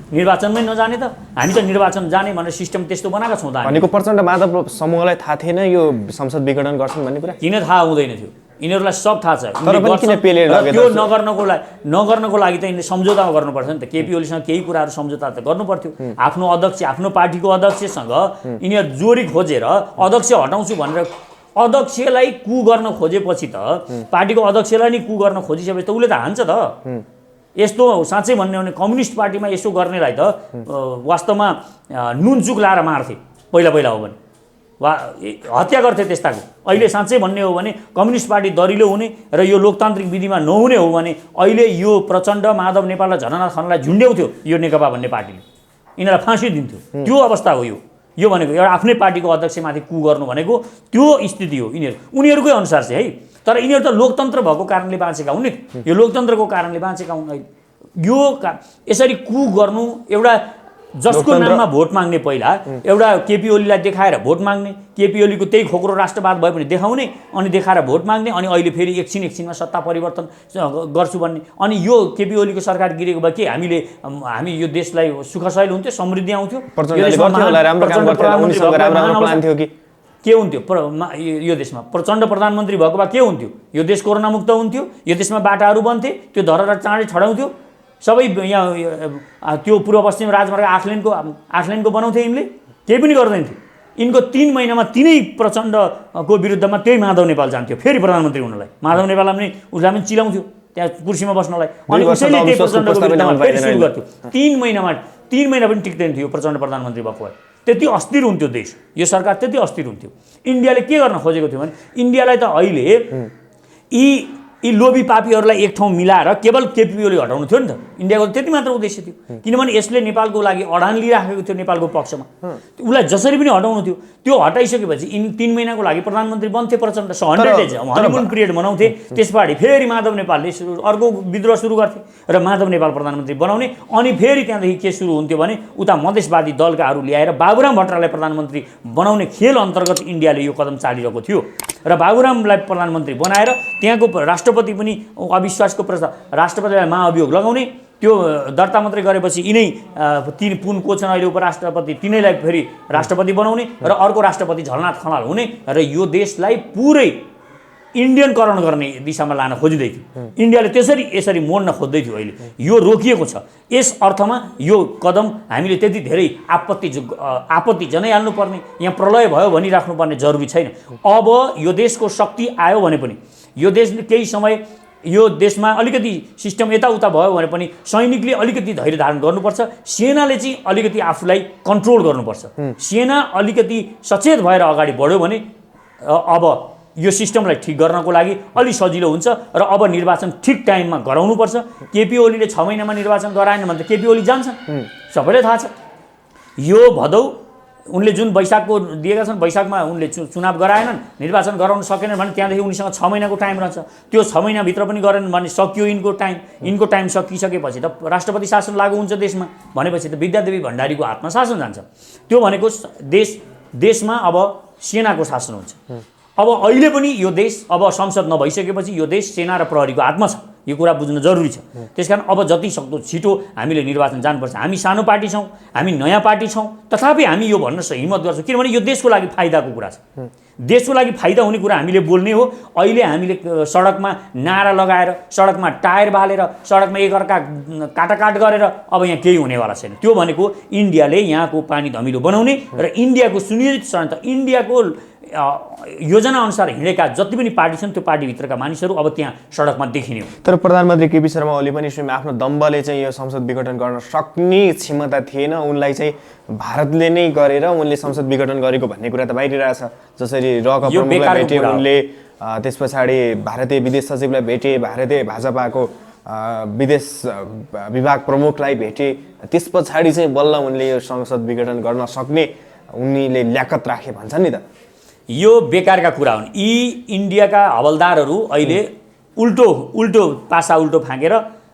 S1: निर्वाचनमै नजाने त? हामी त निर्वाचन जाने भनेर सिस्टम त्यस्तो बनाएका छौँ त।
S2: भनेको प्रचण्ड माधव समूहलाई थाहा थिएन यो संसद विघटन गर्छन् भन्ने कुरा?
S1: किन थाहा हुँदैन थियो? यिनीहरूलाई सब थाहा छ।
S2: त्यो
S1: नगर्नको लागि त यिनले सम्झौता गर्नुपर्छ नि त। केपी ओलीसँग केही कुराहरू सम्झौता त गर्नु पर्थ्यो। आफ्नो अध्यक्ष, आफ्नो पार्टीको अध्यक्षसँग यिनीहरू जोडी खोजेर अध्यक्ष हटाउँछु भनेर अध्यक्षलाई कु गर्न खोजेपछि त, पार्टीको अध्यक्षलाई नै कु गर्न खोजिसकेपछि त उसले त हान्छ त। यस्तो साँच्चै भन्ने हो भने कम्युनिस्ट पार्टीमा यसो गर्नेलाई त वास्तवमा नुनचुक लाएर मार्थे पहिला हो भने, वा हत्या गर्थे त्यस्ताको। अहिले साँच्चै भन्ने हो भने कम्युनिस्ट पार्टी दरिलो हुने र यो लोकतान्त्रिक विधिमा नहुने हो भने अहिले यो प्रचण्ड, माधव नेपाल र झननाथ खनाललाई झुन्ड्याउँथ्यो यो नेकपा भन्ने पार्टीले, यिनीहरूलाई फाँसी दिन्थ्यो। त्यो अवस्था हो यो भनेको। एउटा आफ्नै पार्टीको अध्यक्षमाथि कु गर्नु भनेको त्यो स्थिति हो उनीहरूकै अनुसार चाहिँ है। तर यिनीहरू त लोकतन्त्र भएको कारणले बाँचेका हुन् नि, यो लोकतन्त्रको कारणले बाँचेका हुन्। अहिले यो यसरी कु गर्नु, एउटा जसको नाममा भोट माग्ने, पहिला एउटा केपी ओलीलाई देखाएर भोट माग्ने, केपी ओलीको त्यही खोक्रो राष्ट्रवाद भए पनि देखाउने, अनि देखाएर भोट माग्ने, अनि अहिले फेरि एकछिनमा सत्ता परिवर्तन गर्छु भन्ने। अनि यो केपी ओलीको सरकार गिरेको भए के हामी यो देशलाई सुखशैल हुन्थ्यो, समृद्धि आउँथ्यो, के हुन्थ्यो? यो देशमा प्रचण्ड प्रधानमन्त्री भएको भए के हुन्थ्यो? यो देश कोरोना मुक्त हुन्थ्यो, यो देशमा बाटाहरू बन्थे, त्यो धरहरा चाँडै छडाउँथ्यो, सबै यहाँ त्यो पूर्व पश्चिम राजमार्ग 8 लेनको बनाउँथे यिनले, केही पनि गर्दैन थियो। यिनको 3 महिनामा तिनै प्रचण्डको विरुद्धमा त्यही माधव नेपाल जान्थ्यो फेरि प्रधानमन्त्री हुनलाई। माधव नेपाललाई पनि उसलाई पनि चिलाउँथ्यो त्यहाँ कुर्सीमा बस्नलाई, अनि उसैले त्यही प्रचण्डको विरुद्धमा फेरि सुरु गर्थ्यो। 3 महिना पनि टिक्दैन थियो प्रचण्ड प्रधानमन्त्री भएको भए। त्यति अस्थिर हुन्थ्यो देश, यो सरकार त्यति अस्थिर हुन्थ्यो। इन्डियाले के गर्न खोजेको थियो भने, इन्डियालाई त अहिले यी लोभी पापीहरूलाई एक ठाउँ मिलाएर केवल केपी ओली हटाउनु थियो नि त। इन्डियाको त्यति मात्र उद्देश्य थियो, किनभने यसले नेपालको लागि अडान लिइराखेको थियो नेपालको पक्षमा। उसलाई जसरी पनि हटाउनु थियो। त्यो हटाइसकेपछि 3 महिनाको लागि प्रधानमन्त्री बन्थे प्रचण्ड, 100 डेज हनीमुन पिरियड मनाउँथे। त्यसपछि फेरि माधव नेपालले अर्को विद्रोह सुरु गर्थे र माधव नेपाल प्रधानमन्त्री बनाउने। अनि फेरि त्यहाँदेखि के सुरु हुन्थ्यो भने, उता मधेसवादी दलकाहरू ल्याएर बाबुराम भट्टराईलाई प्रधानमन्त्री बनाउने खेल अन्तर्गत इन्डियाले यो कदम चालिरहेको थियो। र बाबुरामलाई प्रधानमन्त्री बनाएर त्यहाँको राष्ट्रपति पनि अविश्वासको प्रस्ताव, राष्ट्रपतिलाई महाअभियोग लगाउने, त्यो दर्ता मात्रै गरेपछि यिनै पुन को छन् अहिले उपराष्ट्रपति, तिनैलाई फेरि राष्ट्रपति बनाउने र अर्को राष्ट्रपति झलनाथ खनाल हुने, र यो देशलाई पुरै इन्डियनकरण गर्ने दिशामा लान खोजिँदै थियो। इन्डियाले यसरी मोड्न खोज्दै थियो। अहिले यो रोकिएको छ। यस अर्थमा यो कदम हामीले त्यति धेरै आपत्ति जनाइहाल्नुपर्ने, यहाँ प्रलय भयो भनिराख्नुपर्ने जरुरी छैन। अब यो देशको शक्ति आयो भने पनि, यो देशले केही समय यो देशमा अलिकति सिस्टम यताउता भयो भने पनि सैनिकले अलिकति धैर्य धारण गर्नुपर्छ। सेनाले चाहिँ अलिकति आफूलाई कन्ट्रोल गर्नुपर्छ। सेना अलिकति सचेत भएर अगाडि बढ्यो भने अब यो सिस्टमलाई ठिक गर्नको लागि अलि सजिलो हुन्छ र अब निर्वाचन ठिक टाइममा गराउनुपर्छ। केपी ओलीले 6 महिनामा निर्वाचन गराएन भने त केपी ओली जान्छ, सबैलाई थाहा छ। यो भदौ उनले जुन वैशाखको दिएका छन्, वैशाखमा उनले चुनाव गराएनन्, निर्वाचन गराउन सकेनन् भने त्यहाँदेखि उनीसँग 6 महिनाको टाइम रहन्छ। त्यो 6 महिनाभित्र पनि गरेनन् भने सकियो यिनको टाइम सकिसकेपछि त राष्ट्रपति शासन लागू हुन्छ देशमा, भनेपछि त विद्यादेवी भण्डारीको हातमा शासन जान्छ। त्यो भनेको देशमा अब सेनाको शासन हुन्छ। अब अहिले पनि यो देश अब संसद नभइसकेपछि यो देश सेना र प्रहरीको हातमा छ। यो कुरा बुझ्न जरुरी छ। त्यसकारण अब जति सक्दो छिटो हामीले निर्वाचन जानुपर्छ। हामी सानो पार्टी छौँ, हामी नयाँ पार्टी छौँ, तथापि हामी यो भन्न हिम्मत गर्छौँ किनभने यो देशको लागि फाइदाको कुरा छ। देशको लागि फाइदा हुने कुरा हामीले बोल्ने हो। अहिले हामीले सडकमा नारा लगाएर, सडकमा टायर बालेर, सडकमा एकअर्का काटाकाट गरेर अब यहाँ केही हुनेवाला छैन। त्यो भनेको इन्डियाले यहाँको पानी धमिलो बनाउने र इन्डियाको सुनियोजित षड्यन्त्र, इन्डियाको योजना अनुसार हिँडेका जति पनि पार्टी छन् त्यो पार्टीभित्रका मानिसहरू अब त्यहाँ सडकमा देखिने हो।
S2: तर प्रधानमन्त्री केपी शर्मा ओली पनि स्वयं आफ्नो दम्बले चाहिँ यो संसद विघटन गर्न सक्ने क्षमता थिएन। उनलाई चाहिँ भारतले नै गरेर उनले संसद विघटन गरेको भन्ने कुरा त बाहिरिरहेछ। जसरी रक प्रमुखलाई भेटे उनले, त्यस पछाडि भारतीय विदेश सचिवलाई भेटे, भारतीय भाजपाको विदेश विभाग प्रमुखलाई भेटे, त्यस पछाडि चाहिँ बल्ल उनले यो संसद विघटन गर्न सक्ने उनले ल्याकत राखे भन्छन् नि त।
S1: यो बेकारका कुरा हुन्। यी इन्डियाका हवलदारहरू अहिले उल्टो पासा उल्टो फाँकेर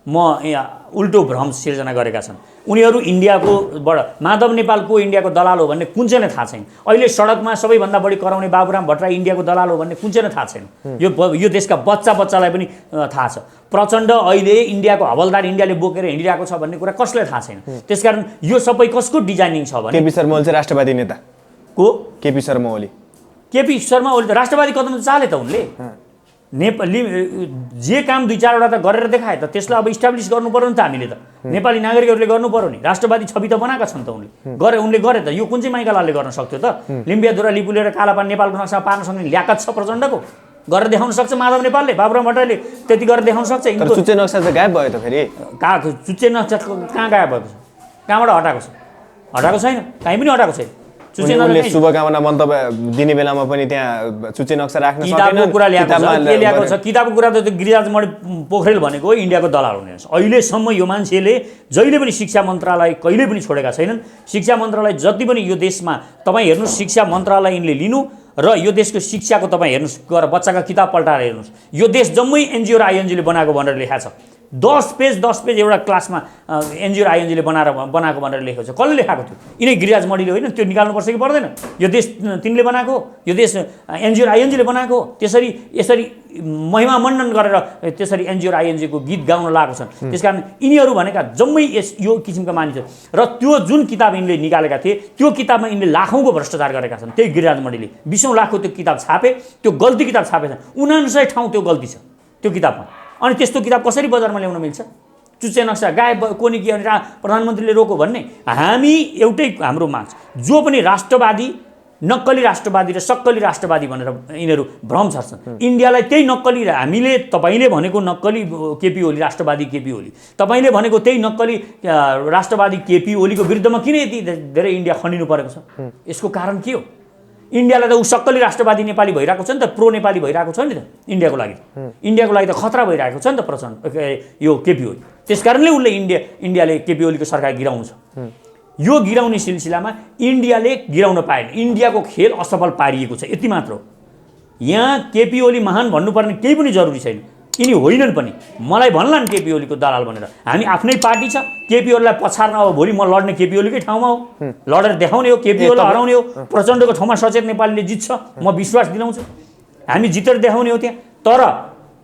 S1: उल्टो भ्रम सिर्जना गरेका छन्। उनीहरू इन्डियाकोबाट माधव नेपाल को इन्डियाको दलाल हो भन्ने कुन चाहिँ थाहा छैन। अहिले सडकमा सबैभन्दा बढी कराउने बाबुराम भट्टराई इन्डियाको दलाल हो भन्ने कुन चाहिँ थाहा छैन। यो देशका बच्चालाई पनि थाहा छ। प्रचण्ड अहिले इन्डियाको हवलदार इन्डियाले बोकेर हिँडिरहेको छ भन्ने कुरा कसलाई थाहा छैन। त्यसकारण यो सबै कसको डिजाइनिङ छ भने
S2: केपी शर्मा ओली चाहिँ राष्ट्रवादी नेता
S1: को
S2: केपी शर्मा ओली
S1: त राष्ट्रवादी कदम चाले त उनले। नेपाली जे काम 2-4वटा त गरेर देखाए त त्यसलाई अब इस्टाब्लिस गर्नु पर्यो नि त। हामीले त नेपाली नागरिकहरूले गर्नु पर्यो नि। राष्ट्रवादी छवि त बनाएका छन् त उनले गरे त। यो कुन चाहिँ माइकालालले गर्न सक्थ्यो त? लिम्बियाधुरा लिपुलेर कालापान नेपालको नक्सा पार्न सक्ने ल्याकत छ प्रचण्डको? गरेर देखाउन सक्छ माधव नेपालले, बाबुराम भट्टराईले त्यति गरेर देखाउन सक्छ।
S2: चुच्चे नक्सा चाहिँ गायब भयो त फेरि।
S1: चुच्चे नक्सा कहाँ गायब भएको छ? कहाँबाट हटाएको छ? हटाएको छैन, कहीँ पनि हटाएको छैन।
S2: उनले शुभकामना मन्तव्य दिने बेलामा पनि त्यहाँ चुच्चे नक्सा राख्न सकेन।
S1: किताबको कुरा ल्याएको छ। किताबको कुरा त गिरिराजमणि पोखरेल भनेको इन्डियाको दलाल हुने रहेछ। अहिलेसम्म यो मान्छेले जहिले पनि शिक्षा मन्त्रालय कहिले पनि छोडेका छैनन्। शिक्षा मन्त्रालय जति पनि यो देशमा तपाईँ हेर्नुहोस्, शिक्षा मन्त्रालय यिनले लिनु र यो देशको शिक्षाको तपाईँ हेर्नुहोस्, गएर बच्चाका किताब पल्टाएर हेर्नुहोस्। यो देश जम्मै एनजिओ र आइएनजीले बनाएको भनेर लेखाएको छ। 10 पेज एउटा क्लासमा एनजिओ र आइएनजीले बनाएको भनेर लेखेको छ। कसले लेखाएको थियो? यिनै गिरिराज मणिले होइन? त्यो निकाल्नुपर्छ कि पर्दैन? यो देश तिनले बनाएको हो, यो देश एनजिओ र आइएनजीले बनाएको हो। यसरी महिमा मण्डन गरेर त्यसरी एनजिओ र आइएनजीको गीत गाउन लागेको छन्। त्यसकारण यिनीहरू भनेका जम्मै यो किसिमका मानिसहरू। र त्यो जुन किताब यिनले निकालेका थिए त्यो किताबमा यिनले लाखौँको भ्रष्टाचार गरेका छन्। त्यही गिरिराज मणिले 20औं लाखको त्यो किताब छापे, त्यो गल्ती किताब छापेछन्। 59 ठाउँ त्यो गल्ती छ त्यो किताबमा। अनि त्यस्तो किताब कसरी बजारमा ल्याउन मिल्छ? चुच्चे नक्सा गायब कोनी के अनि प्रधानमन्त्रीले रोको भन्ने? हामी एउटै हाम्रो माग छ। जो पनि राष्ट्रवादी, नक्कली राष्ट्रवादी र सक्कली राष्ट्रवादी भनेर यिनीहरू भ्रम छर्छन्। इन्डियालाई त्यही नक्कली, हामीले तपाईँले भनेको नक्कली केपी ओली, राष्ट्रवादी केपी ओली, तपाईँले भनेको त्यही नक्कली राष्ट्रवादी केपी ओलीको विरुद्धमा किन यति धेरै इन्डिया खनिनु परेको छ? यसको कारण के हो? इन्डियालाई त ऊ सक्कली राष्ट्रवादी नेपाली भइरहेको छ नि त, प्रो नेपाली भइरहेको छ नि त। इन्डियाको लागि त खतरा भइरहेको छ नि त प्रचण्ड यो केपी ओली। त्यसकारणले उसले इन्डियाले केपी ओलीको सरकार गिराउँछ। यो गिराउने सिलसिलामा इन्डियाले गिराउन पाएन। इन्डियाको खेल असफल पारिएको छ, यति मात्र हो। यहाँ केपी ओली महान भन्नुपर्ने केही पनि जरुरी छैन। यिनी होइनन् पनि। मलाई भन्लान् केपी ओलीको दलाल भनेर। हामी आफ्नै पार्टी छ। केपी ओलीलाई पछार्न अब भोलि म लड्ने केपी ओलीकै ठाउँमा हो, लडेर देखाउने हो, केपी ओलीलाई हराउने हो। प्रचण्डको ठाउँमा सचेत नेपालीले जित्छ, म विश्वास दिलाउँछु। हामी जितेर देखाउने हो त्यहाँ। तर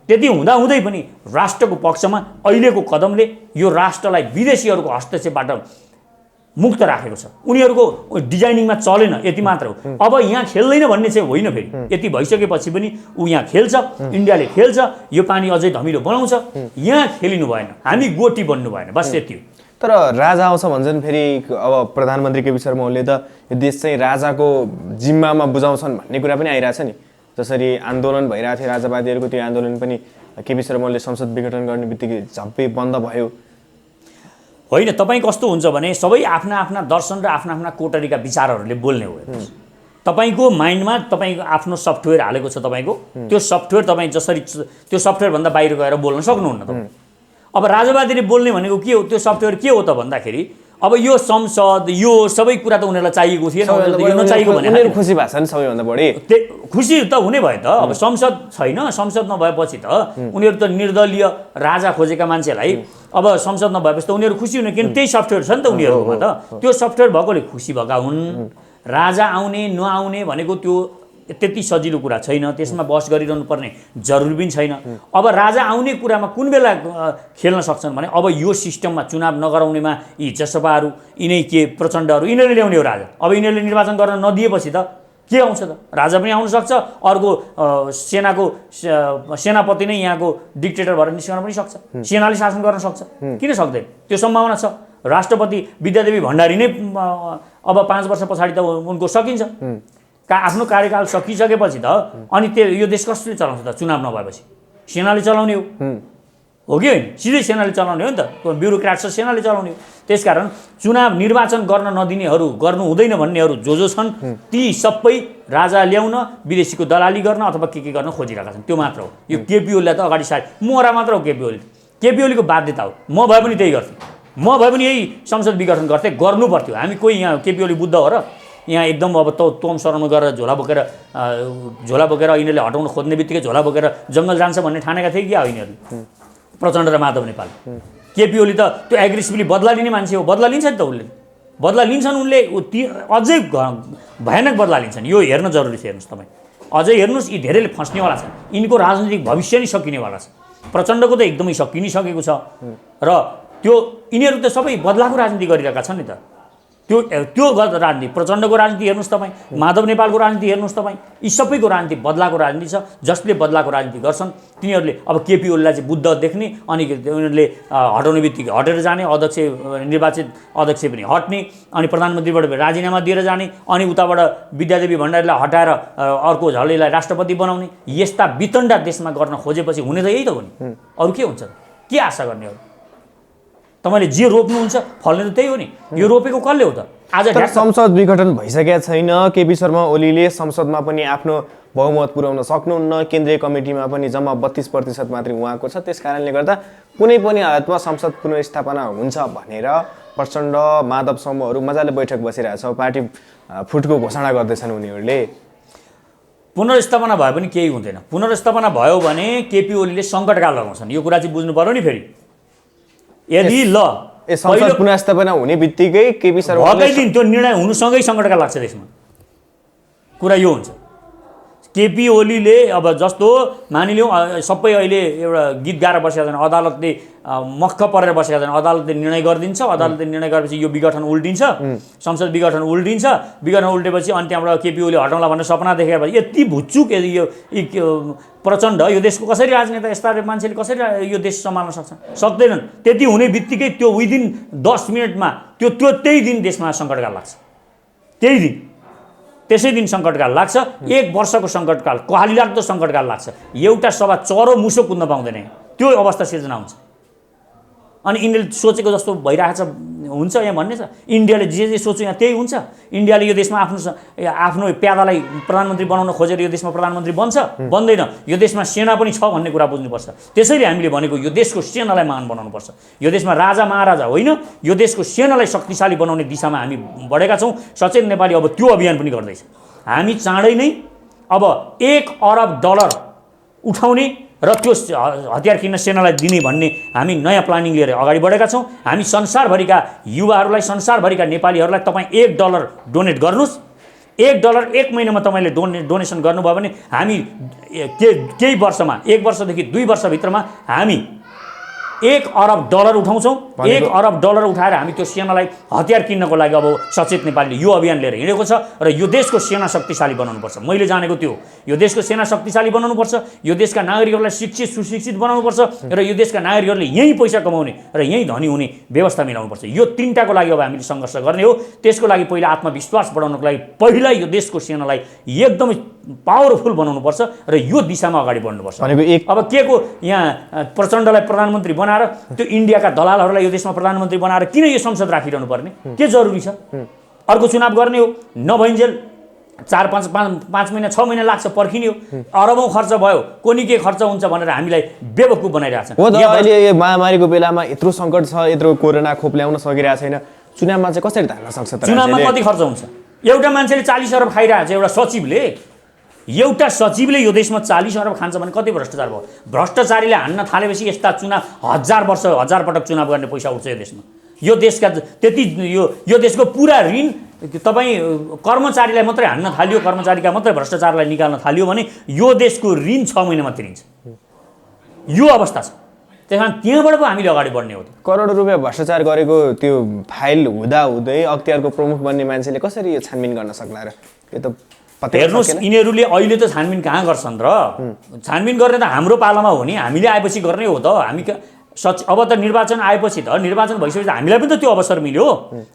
S1: त्यति हुँदाहुँदै पनि राष्ट्रको पक्षमा अहिलेको कदमले यो राष्ट्रलाई विदेशीहरूको हस्तक्षेपबाट मुक्त राखेको छ। उनीहरूको डिजाइनिङमा चलेन, यति मात्र हो। अब यहाँ खेल्दैन भन्ने चाहिँ होइन, फेरि यति भइसकेपछि पनि ऊ यहाँ खेल्छ, इन्डियाले खेल्छ, यो पानी अझै धमिलो बनाउँछ, यहाँ खेलिनु भएन, हामी गोटी बन्नु भएन, बस यति हो।
S2: तर राजा आउँछ भन्छन् फेरि, अब प्रधानमन्त्री केपी शर्मा ओलीले त यो देश चाहिँ राजाको जिम्मामा बुझाउँछन् भन्ने कुरा पनि आइरहेछ नि। जसरी आन्दोलन भइरहेको थियो राजावादीहरूको, त्यो आन्दोलन पनि केपी शर्मा ओलीले संसद विघटन गर्ने बित्तिकै झप्पै बन्द भयो।
S1: होइन, तपाईँ कस्तो हुन्छ भने सबै आफ्ना आफ्ना दर्शन र आफ्ना आफ्ना कोटरीका विचारहरूले बोल्ने हो। तपाईँको माइन्डमा तपाईँको आफ्नो सफ्टवेयर हालेको छ, तपाईँको त्यो सफ्टवेयर तपाईँ जसरी त्यो सफ्टवेयरभन्दा बाहिर गएर बोल्न सक्नुहुन्न तपाईँ। अब राजावादीले बोल्ने भनेको के हो, त्यो सफ्टवेयर के हो त भन्दाखेरि अब यो संसद यो सबै कुरा त उनीहरूलाई चाहिएको थिएन, यो नचाहिएको भने
S2: उनीहरू खुसी भएको छ नि सबैभन्दा बढी।
S1: खुसी त हुने भयो त। अब संसद छैन, संसद नभएपछि त उनीहरू त निर्दलीय राजा खोजेका मान्छेलाई अब संसद नभएपछि त उनीहरू खुसी हुने, किन त्यही सफ्टवेयर छ नि त उनीहरूमा त। त्यो सफ्टवेयर भएकोले खुसी भएका हुन्। राजा आउने नआउने भनेको त्यो त्यति सजिलो कुरा छैन, त्यसमा बहस गरिरहनु पर्ने जरुरी पनि छैन। अब राजा आउने कुरामा कुन बेला खेल्न सक्छन् भने अब यो सिस्टममा चुनाव नगराउनेमा यी जसपाहरू, यिनै के प्रचण्डहरू, यिनीहरूले ल्याउने हो राजा। अब यिनीहरूले निर्वाचन गर्न नदिएपछि त के आउँछ त? राजा पनि आउन सक्छ, अर्को सेनापति नै यहाँको डिक्टेटर भएर निस्कन पनि सक्छ, सेनाले शासन गर्न सक्छ, किन सक्दैन? त्यो सम्भावना छ। राष्ट्रपति विद्यादेवी भण्डारी नै अब 5 वर्ष पछाडि त उनको सकिन्छ, आफ्नो कार्यकाल सकिसकेपछि त अनि त्यो यो देश कसले चलाउँछ त? चुनाव नभएपछि सेनाले चलाउने हो कि होइन? सिधै सेनाले चलाउने हो नि त, ब्युरोक्राट छ, सेनाले चलाउने हो। त्यसकारण चुनाव निर्वाचन गर्न नदिनेहरू, गर्नु हुँदैन भन्नेहरू जो छन् ती सबै राजा ल्याउन, विदेशीको दलाली गर्न अथवा के गर्न खोजिरहेका छन्, त्यो मात्र हो। यो केपी ओलीलाई त अगाडि सारी मोहरा मात्र हो। केपी ओलीको बाध्यता हो। म भए पनि त्यही गर्थेँ, म भए पनि यही संसद विघटन गर्थेँ, गर्नु पर्थ्यो। हामी कोही यहाँ केपी ओली बुद्ध हो र यहाँ एकदम अब तोम शरणमा गएर झोला बोकेर यिनीहरूले हटाउन खोज्ने बित्तिकै झोला बोकेर जङ्गल जान्छ भन्ने ठानेका थिए कि यिनीहरूले? प्रचण्ड र माधव नेपाल। केपी ओली त त्यो एग्रेसिभली बदला लिने मान्छे हो, बदला लिन्छ नि त उसले, बदला लिन्छन् उनले, अझै भयानक बदला लिन्छन्। यो हेर्न जरुरी छ। हेर्नुहोस् तपाईँ, अझै हेर्नुहोस्, यी धेरैले फस्नेवाला छन्, यिनको राजनीतिक भविष्य नै सकिनेवाला छ। प्रचण्डको त एकदमै सकिसकेको छ र त्यो यिनीहरू त सबै बदलाको राजनीति गरिरहेका छन् नि त। त्यो राजनीति, प्रचण्डको राजनीति हेर्नुहोस् तपाईँ, माधव नेपालको राजनीति हेर्नुहोस् तपाईँ, यी सबैको राजनीति बदलाको राजनीति छ। जसले बदलाको राजनीति गर्छन् तिनीहरूले अब केपी ओलीलाई चाहिँ बुद्ध देख्ने, अनि उनीहरूले हटाउने बित्तिकै हटेर जाने, अध्यक्ष निर्वाचित अध्यक्ष पनि हट्ने, अनि प्रधानमन्त्रीबाट राजीनामा दिएर जाने, अनि उताबाट विद्यादेवी भण्डारीलाई हटाएर अर्को झलेलाई राष्ट्रपति बनाउने, यस्ता वितण्डा देशमा गर्न खोजेपछि हुने त यही त हो नि। अरू के हुन्छ? के आशा गर्ने हो? तपाईँले जे रोप्नुहुन्छ फल्ने त त्यही हो नि। यो रोपेको कसले हो त? आज
S2: संसद विघटन भइसकेका छैन, केपी शर्मा ओलीले संसदमा पनि आफ्नो बहुमत पुर्याउन सक्नुहुन्न, केन्द्रीय कमिटीमा पनि जम्मा 32% मात्रै उहाँको छ। त्यस कारणले गर्दा कुनै पनि हालतमा संसद पुनर्स्थापना हुन्छ भनेर प्रचण्ड माधव समूहहरू मजाले बैठक बसिरहेछ, पार्टी फुटको घोषणा गर्दैछन् उनीहरूले।
S1: पुनर्स्थापना भए पनि केही हुँदैन। पुनर्स्थापना भयो भने केपी ओलीले सङ्कटकाल लगाउँछन्, यो कुरा चाहिँ बुझ्नु पर्यो नि। फेरि यदि
S2: संसद पुनर्स्थापना हुने बित्तिकै केपी शर्मा
S1: भएकै दिन त्यो निर्णय हुनुसँगै सङ्कटकाल लाग्छ देशमा, कुरा यो हुन्छ। केपी ओलीले अब जस्तो मानिलिउँ सबै अहिले एउटा गीत गाएर बसेका छन्, अदालतले मक्ख परेर बसेका छन्, अदालतले निर्णय गरिदिन्छ, अदालतले निर्णय गरेपछि यो विघटन उल्टिन्छ, संसद विघटन उल्टिन्छ, विघटन उल्टेपछि अनि त्यहाँबाट केपी ओली हटाउँला भनेर सपना देखेपछि यति भुच्चुक यो प्रचण्ड यो देशको कसरी राजनेता, यस्ता मान्छेले कसरी यो देश सम्हाल्न सक्छन्? सक्दैनन्। त्यति हुने बित्तिकै त्यो विदिन 10 मिनटमा त्यही दिन देशमा सङ्कटकाल लाग्छ, त्यही दिन त्यसै दिन सङ्कटकाल लाग्छ। 1 वर्षको सङ्कटकाल, कहालीलाग्दो सङ्कटकाल लाग्छ। एउटा सभा चरो मुसो कुद्न पाउँदैन, त्यो अवस्था सिर्जना हुन्छ। अनि इन्डियाले सोचेको जस्तो भइरहेछ हुन्छ यहाँ भन्ने छ? इन्डियाले जे सोच्यो यहाँ त्यही हुन्छ? इन्डियाले यो देशमा आफ्नो प्यादालाई प्रधानमन्त्री बनाउन खोजेर यो देशमा प्रधानमन्त्री बन्छ? बन्दैन। यो देशमा सेना पनि छ भन्ने कुरा बुझ्नुपर्छ। त्यसैले हामीले भनेको यो देशको सेनालाई महान बनाउनुपर्छ। यो देशमा राजा महाराजा होइन, यो देशको सेनालाई शक्तिशाली बनाउने दिशामा हामी बढेका छौँ। सचेत नेपाली अब त्यो अभियान पनि गर्दैछ। हामी चाँडै नै अब $1 अरब उठाउने र त्यो हतियार किन्न सेनालाई दिने भन्ने हामी नयाँ प्लानिङ लिएर अगाडि बढेका छौँ। हामी संसारभरिका युवाहरूलाई, संसारभरिका नेपालीहरूलाई तपाईँ $1 डोनेट गर्नुहोस्। $1 1 महिनामा तपाईँले डोनेसन गर्नुभयो भने हामी केही वर्षमा, 1 वर्षदेखि 2 वर्षभित्रमा हामी 1 अरब डलर उठाउँछौँ। 1 अरब डलर उठाएर हामी त्यो सेनालाई हतियार किन्नको लागि अब सचेत नेपालीले यो अभियान लिएर हिँडेको छ र यो देशको सेना शक्तिशाली बनाउनुपर्छ। मैले जानेको त्यो यो देशको सेना शक्तिशाली बनाउनुपर्छ, यो देशका नागरिकहरूलाई शिक्षित सुशिक्षित बनाउनुपर्छ र यो देशका नागरिकहरूले यहीँ पैसा कमाउने र यहीँ धनी हुने व्यवस्था मिलाउनुपर्छ। यो तीनटाको लागि अब हामीले सङ्घर्ष गर्ने हो। त्यसको लागि पहिला आत्मविश्वास बढाउनको लागि पहिला यो देशको सेनालाई एकदमै पावरफुल बनाउनुपर्छ र यो दिशामा अगाडि बढ्नुपर्छ। अब के को यहाँ प्रचण्डलाई प्रधानमन्त्री बनाएर त्यो इन्डियाका दलालहरूलाई यो देशमा प्रधानमन्त्री बनाएर किन यो संसद राखिरहनु पर्ने के जरुरी छ? अर्को चुनाव गर्ने हो, नभइन्जेल 4-5 महिना 6 महिना लाग्छ पर्खिने हो। अरबौँ खर्च भयो, कोनी के खर्च हुन्छ भनेर हामीलाई बेवकुफ बनाइरहेछ।
S2: हो त अहिले महामारीको बेलामा यत्रो सङ्कट छ, यत्रो कोरोना खोप ल्याउन सकिरहेको छैन, चुनावमा चाहिँ कसरी धान्न सक्छ त?
S1: चुनावमा कति खर्च हुन्छ? एउटा मान्छेले 40 अरब खाइरहेको छ, एउटा सचिवले यो देशमा 40 अरब खान्छ भने कति भ्रष्टाचार भयो? भ्रष्टाचारीले हान्न थालेपछि यस्ता चुनाव 1000 पटक चुनाव गर्ने पैसा उठ्छ यो देशमा। यो देशका त्यति यो देशको पुरा ऋण तपाईँ कर्मचारीलाई मात्रै हान्न थालियो, कर्मचारीका मात्रै भ्रष्टाचारलाई निकाल्न थालियो भने यो देशको ऋण 6 महिनामा तिरिन्छ। यो अवस्था छ। त्यस कारण त्यहाँबाट पो हामीले अगाडि बढ्ने हो।
S2: करोडौँ रुपियाँ भ्रष्टाचार गरेको त्यो फाइल हुँदै अख्तियारको प्रमुख बन्ने मान्छेले कसरी यो छानबिन गर्न सक्ला र? यो त
S1: हेर्नुहोस्, यिनीहरूले अहिले त छानबिन कहाँ गर्छन् र? छानबिन गर्ने त हाम्रो पालामा हो नि, हामीले आएपछि गर्ने हो त। हामी अब त निर्वाचन आएपछि त निर्वाचन भइसकेपछि हामीलाई पनि त त्यो अवसर मिल्यो।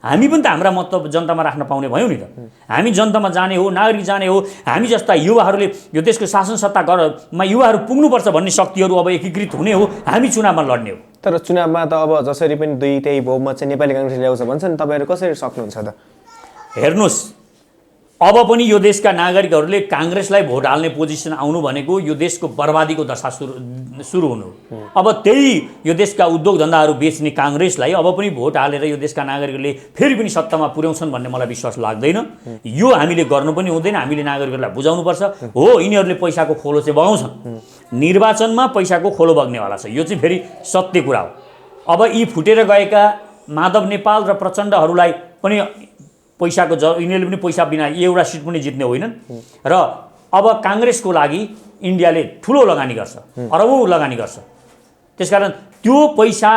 S1: हामी पनि त हाम्रा मत जनतामा राख्न पाउने भयौँ नि त। हामी जनतामा जाने हो, नागरिक जाने हो। हामी जस्ता युवाहरूले यो देशको शासन सत्तामा युवाहरू पुग्नुपर्छ भन्ने शक्तिहरू अब एकीकृत हुने हो। हामी चुनावमा लड्ने हो।
S2: तर चुनावमा त अब जसरी पनि 2-3 बहुमत चाहिँ नेपाली काङ्ग्रेसले ल्याउँछ भन्छन्, तपाईँहरू कसरी सक्नुहुन्छ त?
S1: हेर्नुहोस्, अब पनि यो देशका नागरिकहरूले काङ्ग्रेसलाई भोट हाल्ने पोजिसन आउनु भनेको यो देशको बर्बादीको दशा सुरु हुनु। अब त्यही यो देशका उद्योग धन्दाहरू बेच्ने काङ्ग्रेसलाई अब पनि भोट हालेर यो देशका नागरिकहरूले फेरि पनि सत्तामा पुर्याउँछन् भन्ने मलाई विश्वास लाग्दैन। यो हामीले गर्नु पनि हुँदैन। हामीले नागरिकहरूलाई बुझाउनुपर्छ। हो, यिनीहरूले पैसाको खोलो चाहिँ बगाउँछन्, निर्वाचनमा पैसाको खोलो बग्नेवाला छ। यो चाहिँ फेरि सत्य कुरा हो। अब यी फुटेर गएका माधव नेपाल र प्रचण्डहरूलाई पनि पैसाको यिनीहरूले पनि पैसा बिना एउटा सिट पनि जित्ने होइनन्। र अब काङ्ग्रेसको लागि इन्डियाले ठुलो लगानी गर्छ, अरबौँ लगानी गर्छ। त्यसकारण त्यो पैसा,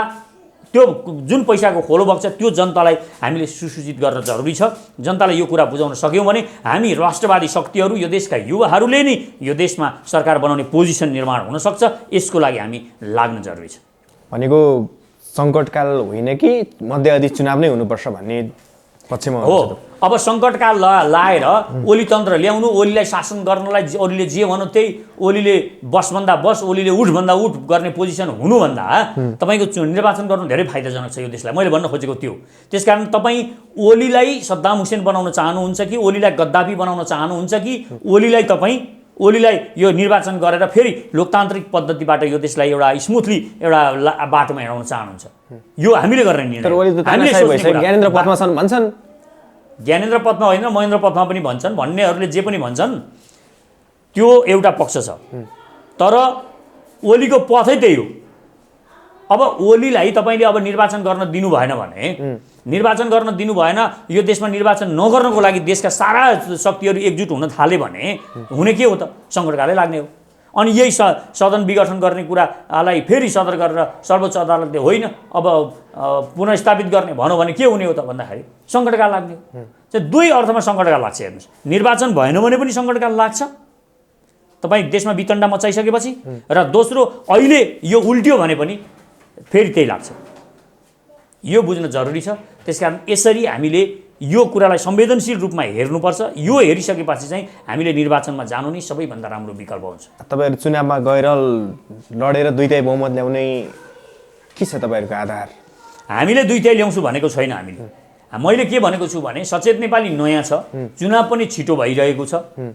S1: त्यो जुन पैसाको खोलो बग्छ त्यो जनतालाई हामीले सुसूचित गर्न जरुरी छ। जनतालाई यो कुरा बुझाउन सक्यौँ भने हामी राष्ट्रवादी शक्तिहरू, यो देशका युवाहरूले नै यो देशमा सरकार बनाउने पोजिसन निर्माण हुनसक्छ। यसको लागि हामी लाग्न जरुरी छ।
S2: भनेको सङ्कटकाल होइन कि मध्यअवधि चुनाव नै हुनुपर्छ भन्ने पक्षमा
S1: हो। अब सङ्कटकाल लाएर ओली तन्त्र ल्याउनु, ओलीलाई शासन गर्नलाई ओलीले जे भन्नु त्यही, ओलीले बसभन्दा बस, ओलीले उठभन्दा उठ गर्ने पोजिसन हुनुभन्दा तपाईँको निर्वाचन गर्नु धेरै फाइदाजनक छ यो देशलाई। मैले भन्न खोजेको त्यो। त्यसकारण तपाईँ ओलीलाई सद्दाम हुसेन बनाउन चाहनुहुन्छ कि ओलीलाई गद्दाफी बनाउन चाहनुहुन्छ कि ओलीलाई यो निर्वाचन गरेर फेरि लोकतान्त्रिक पद्धतिबाट यो देशलाई एउटा स्मुथली एउटा बाटोमा हिँडाउन चाहनुहुन्छ? यो हामीले गर्ने निर्णय।
S2: ज्ञानेन्द्र पथमा छन् भन्छन्,
S1: ज्ञानेन्द्र पथमा होइन, महेन्द्र पथमा पनि भन्छन्, भन्नेहरूले जे पनि भन्छन् त्यो एउटा पक्ष छ। तर ओलीको पथै त्यही हो। अब ओलीलाई तपाईँले अब निर्वाचन गर्न दिनु भएन भने, निर्वाचन गर्न दिनु भएन, यो देशमा निर्वाचन नगर्नको लागि देशका सारा शक्तिहरू एकजुट हुन थाले भने हुने के हो त? सङ्कटकालै लाग्ने हो। अनि यही सदन विघटन गर्ने कुरालाई फेरि सदर गरेर सर्वोच्च अदालतले होइन अब पुनर्स्थापित गर्ने भन्यो भने के हुने हो त भन्दाखेरि सङ्कटकाल लाग्ने हो। चाहिँ दुई अर्थमा सङ्कटकाल लाग्छ। हेर्नुहोस्, निर्वाचन भएन भने पनि सङ्कटकाल लाग्छ तपाईँ देशमा वितण्डा मचाइसकेपछि, र दोस्रो अहिले यो उल्ट्यो भने पनि फेरि त्यही लाग्छ। यो बुझ्न जरुरी छ। त्यसकारण यसरी हामीले यो कुरालाई संवेदनशील रूपमा हेर्नुपर्छ। यो हेरिसकेपछि चाहिँ हामीले निर्वाचनमा जानु नै सबैभन्दा राम्रो विकल्प हुन्छ।
S2: तपाईँहरू चुनावमा गएर लडेर 2/3 बहुमत ल्याउने के छ तपाईँहरूको आधार?
S1: हामीले 2/3 ल्याउँछु भनेको छैन। मैले के भनेको छु भने सचेत नेपाली नयाँ छ, चुनाव पनि छिटो भइरहेको छ।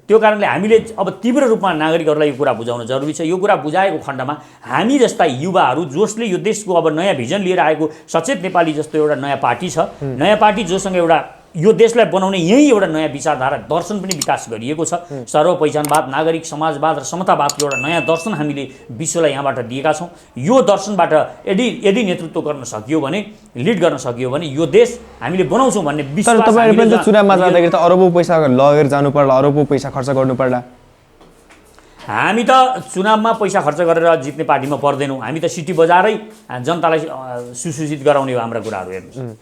S1: त्यो कारणले हामीले अब तीव्र रूपमा नागरिकहरूलाई यो कुरा बुझाउन जरुरी छ। यो कुरा बुझाएको खण्डमा हामी जस्ता युवाहरू जसले यो देशको अब नयाँ भिजन लिएर आएको सचेत नेपाली जस्तो एउटा नयाँ पार्टी छ, नयाँ पार्टी जोसँग एउटा यो देशलाई बनाउने यही एउटा नयाँ विचारधारा दर्शन पनि विकास गरिएको छ। सर्व पहिचानवाद, नागरिक समाजवाद र समतावादको एउटा नयाँ दर्शन हामीले विश्वलाई यहाँबाट दिएका छौँ। यो दर्शनबाट यदि नेतृत्व गर्न सकियो भने, लिड गर्न सकियो भने यो देश हामीले बनाउँछौँ भन्ने विश्वास।
S2: तर तपाईहरु पनि चुनावमा जाँदाखेरि त अरबौं पैसा लगेर जानु पर्ला, अरबौं पैसा खर्च गर्नु पर्ला।
S1: हामी त चुनावमा पैसा खर्च गरेर जित्ने पार्टीमा पर्दैनौँ। हामी त सिटी बजारै जनतालाई सुसूचित गराउने हो हाम्रा कुराहरू। हेर्नुहोस्,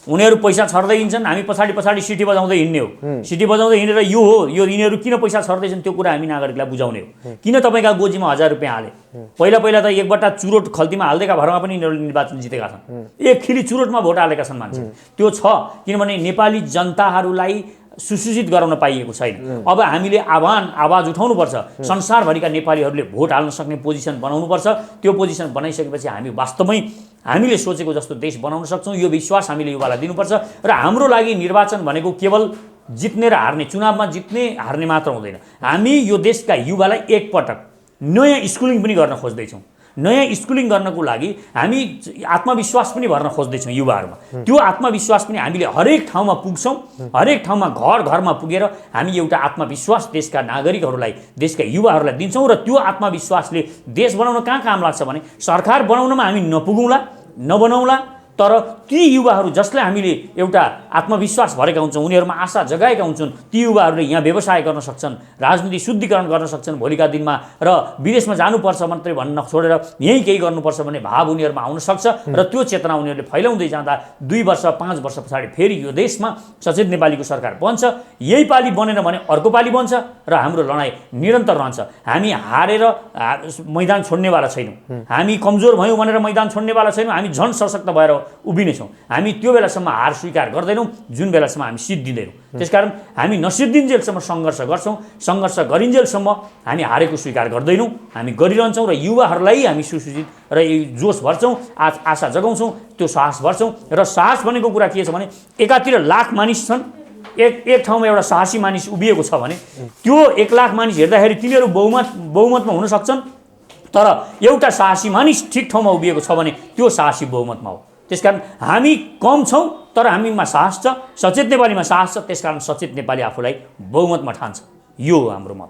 S1: उनीहरू पैसा छर्दै हिँड्छन्, हामी पछाडि पछाडि सिटी बजाउँदै हिँड्ने हो। सिटी बजाउँदै हिँडेर यो हो, यो यिनीहरू किन पैसा छर्दैछन् त्यो कुरा हामी नागरिकलाई बुझाउने हो। किन तपाईँका गोजीमा 1000 रुपियाँ हाले? पहिला त एक बट्टा चुरोट खल्तीमा हाल्दैका भरमा पनि यिनीहरूले निर्वाचन जितेका छन्। एक खिली चुरोटमा भोट हालेका छन् मान्छे। त्यो छ, किनभने नेपाली जनताहरूलाई सुसूचित गराउन पाइएको छैन। अब हामीले आवाज उठाउनुपर्छ। संसारभरिका नेपालीहरूले भोट हाल्न सक्ने पोजिसन बनाउनुपर्छ। त्यो पोजिसन बनाइसकेपछि हामी वास्तवमै हामीले सोचेको जस्तो देश बनाउन सक्छौँ। यो विश्वास हामीले युवालाई दिनुपर्छ। र हाम्रो लागि निर्वाचन भनेको केवल जित्ने र हार्ने, चुनावमा जित्ने हार्ने मात्र हुँदैन। हामी यो देशका युवालाई एकपटक नयाँ स्कुलिङ पनि गर्न खोज्दैछौँ। नयाँ स्कुलिङ गर्नको लागि हामी आत्मविश्वास पनि भर्न खोज्दैछौँ युवाहरूमा। त्यो आत्मविश्वास पनि हामीले हरेक ठाउँमा पुग्छौँ। हरेक ठाउँमा घर घरमा पुगेर हामी एउटा आत्मविश्वास देशका नागरिकहरूलाई, देशका युवाहरूलाई दिन्छौँ। र त्यो आत्मविश्वासले देश बनाउन कहाँ काम लाग्छ भने सरकार बनाउनमा हामी नपुगौँला, नबनाउँला, तर ती युवाहरू जसलाई हामीले एउटा आत्मविश्वास भरेका हुन्छौँ, उनीहरूमा आशा जगाएका हुन्छन्, ती युवाहरूले यहाँ व्यवसाय गर्न सक्छन्, राजनीति शुद्धिकरण गर्न सक्छन् भोलिका दिनमा। र विदेशमा जानुपर्छ मात्रै भन्न छोडेर यहीँ केही गर्नुपर्छ भन्ने भाव उनीहरूमा आउन सक्छ। र त्यो चेतना उनीहरूले फैलाउँदै जाँदा 2 वर्ष 5 वर्ष पछाडि फेरि यो देशमा सचेत नेपालीको सरकार बन्छ। यही पालि बनेन भने अर्को पालि बन्छ र हाम्रो लडाइँ निरन्तर रहन्छ। हामी हारेर मैदान छोड्नेवाला छैनौँ। हामी कमजोर भयौँ भनेर मैदान छोड्नेवाला छैनौँ। हामी झन् सशक्त भएर उभिनेछौँ। हामी त्यो बेलासम्म हार स्वीकार गर्दैनौँ जुन बेलासम्म हामी सिद्धिँदैनौँ। त्यसकारण हामी नसिद्धिन्जेलसम्म सङ्घर्ष गर्छौँ। सङ्घर्ष गरिन्जेलसम्म हामी हारेको स्वीकार गर्दैनौँ। हामी गरिरहन्छौँ र युवाहरूलाई हामी सुसूचित र जोस भर्छौँ, आशा जगाउँछौँ, त्यो साहस भर्छौँ। र साहस भनेको कुरा के छ भने एकातिर लाख मानिस छन्, एक ठाउँमा एउटा साहसी मानिस उभिएको छ भने त्यो 1 लाख मानिस हेर्दाखेरि तिनीहरू बहुमतमा हुन सक्छन्, तर एउटा साहसी मानिस ठिक ठाउँमा उभिएको छ भने त्यो साहसी बहुमतमा हो। त्यसकारण हामी कम छौँ तर हामीमा साहस छ, सचेत नेपालीमा साहस छ। त्यसकारण सचेत नेपाली आफूलाई बहुमतमा ठान्छ। यो हो हाम्रो मत।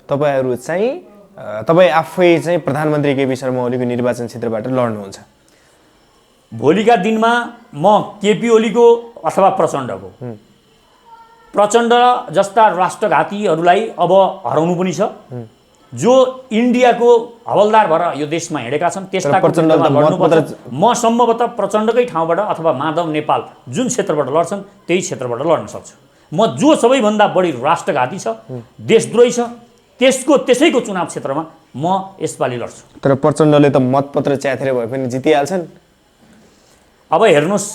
S2: तपाईँ आफै चाहिँ प्रधानमन्त्री केपी शर्मा ओलीको निर्वाचन क्षेत्रबाट लड्नुहुन्छ।
S1: भोलिका दिनमा म केपी ओलीको अथवा प्रचण्डको, प्रचण्ड जस्ता राष्ट्रघातीहरूलाई अब हराउनु पनि छ। जो इन्डियाको हवलदार भएर यो देशमा हिँडेका छन् त्यस्ताको विरुद्धमा लड्नुपर्छ। म सम्भवतः प्रचण्डकै ठाउँबाट अथवा माधव नेपाल जुन क्षेत्रबाट लड्छन् त्यही क्षेत्रबाट लड्न सक्छु। म जो सबैभन्दा बढी राष्ट्रघाती छ, देशद्रोही छ, त्यसैको चुनाव क्षेत्रमा म यसपालि लड्छु।
S2: तर प्रचण्डले त मतपत्र च्याथेर भए पनि जितिहाल्छन्।
S1: अब हेर्नुहोस्,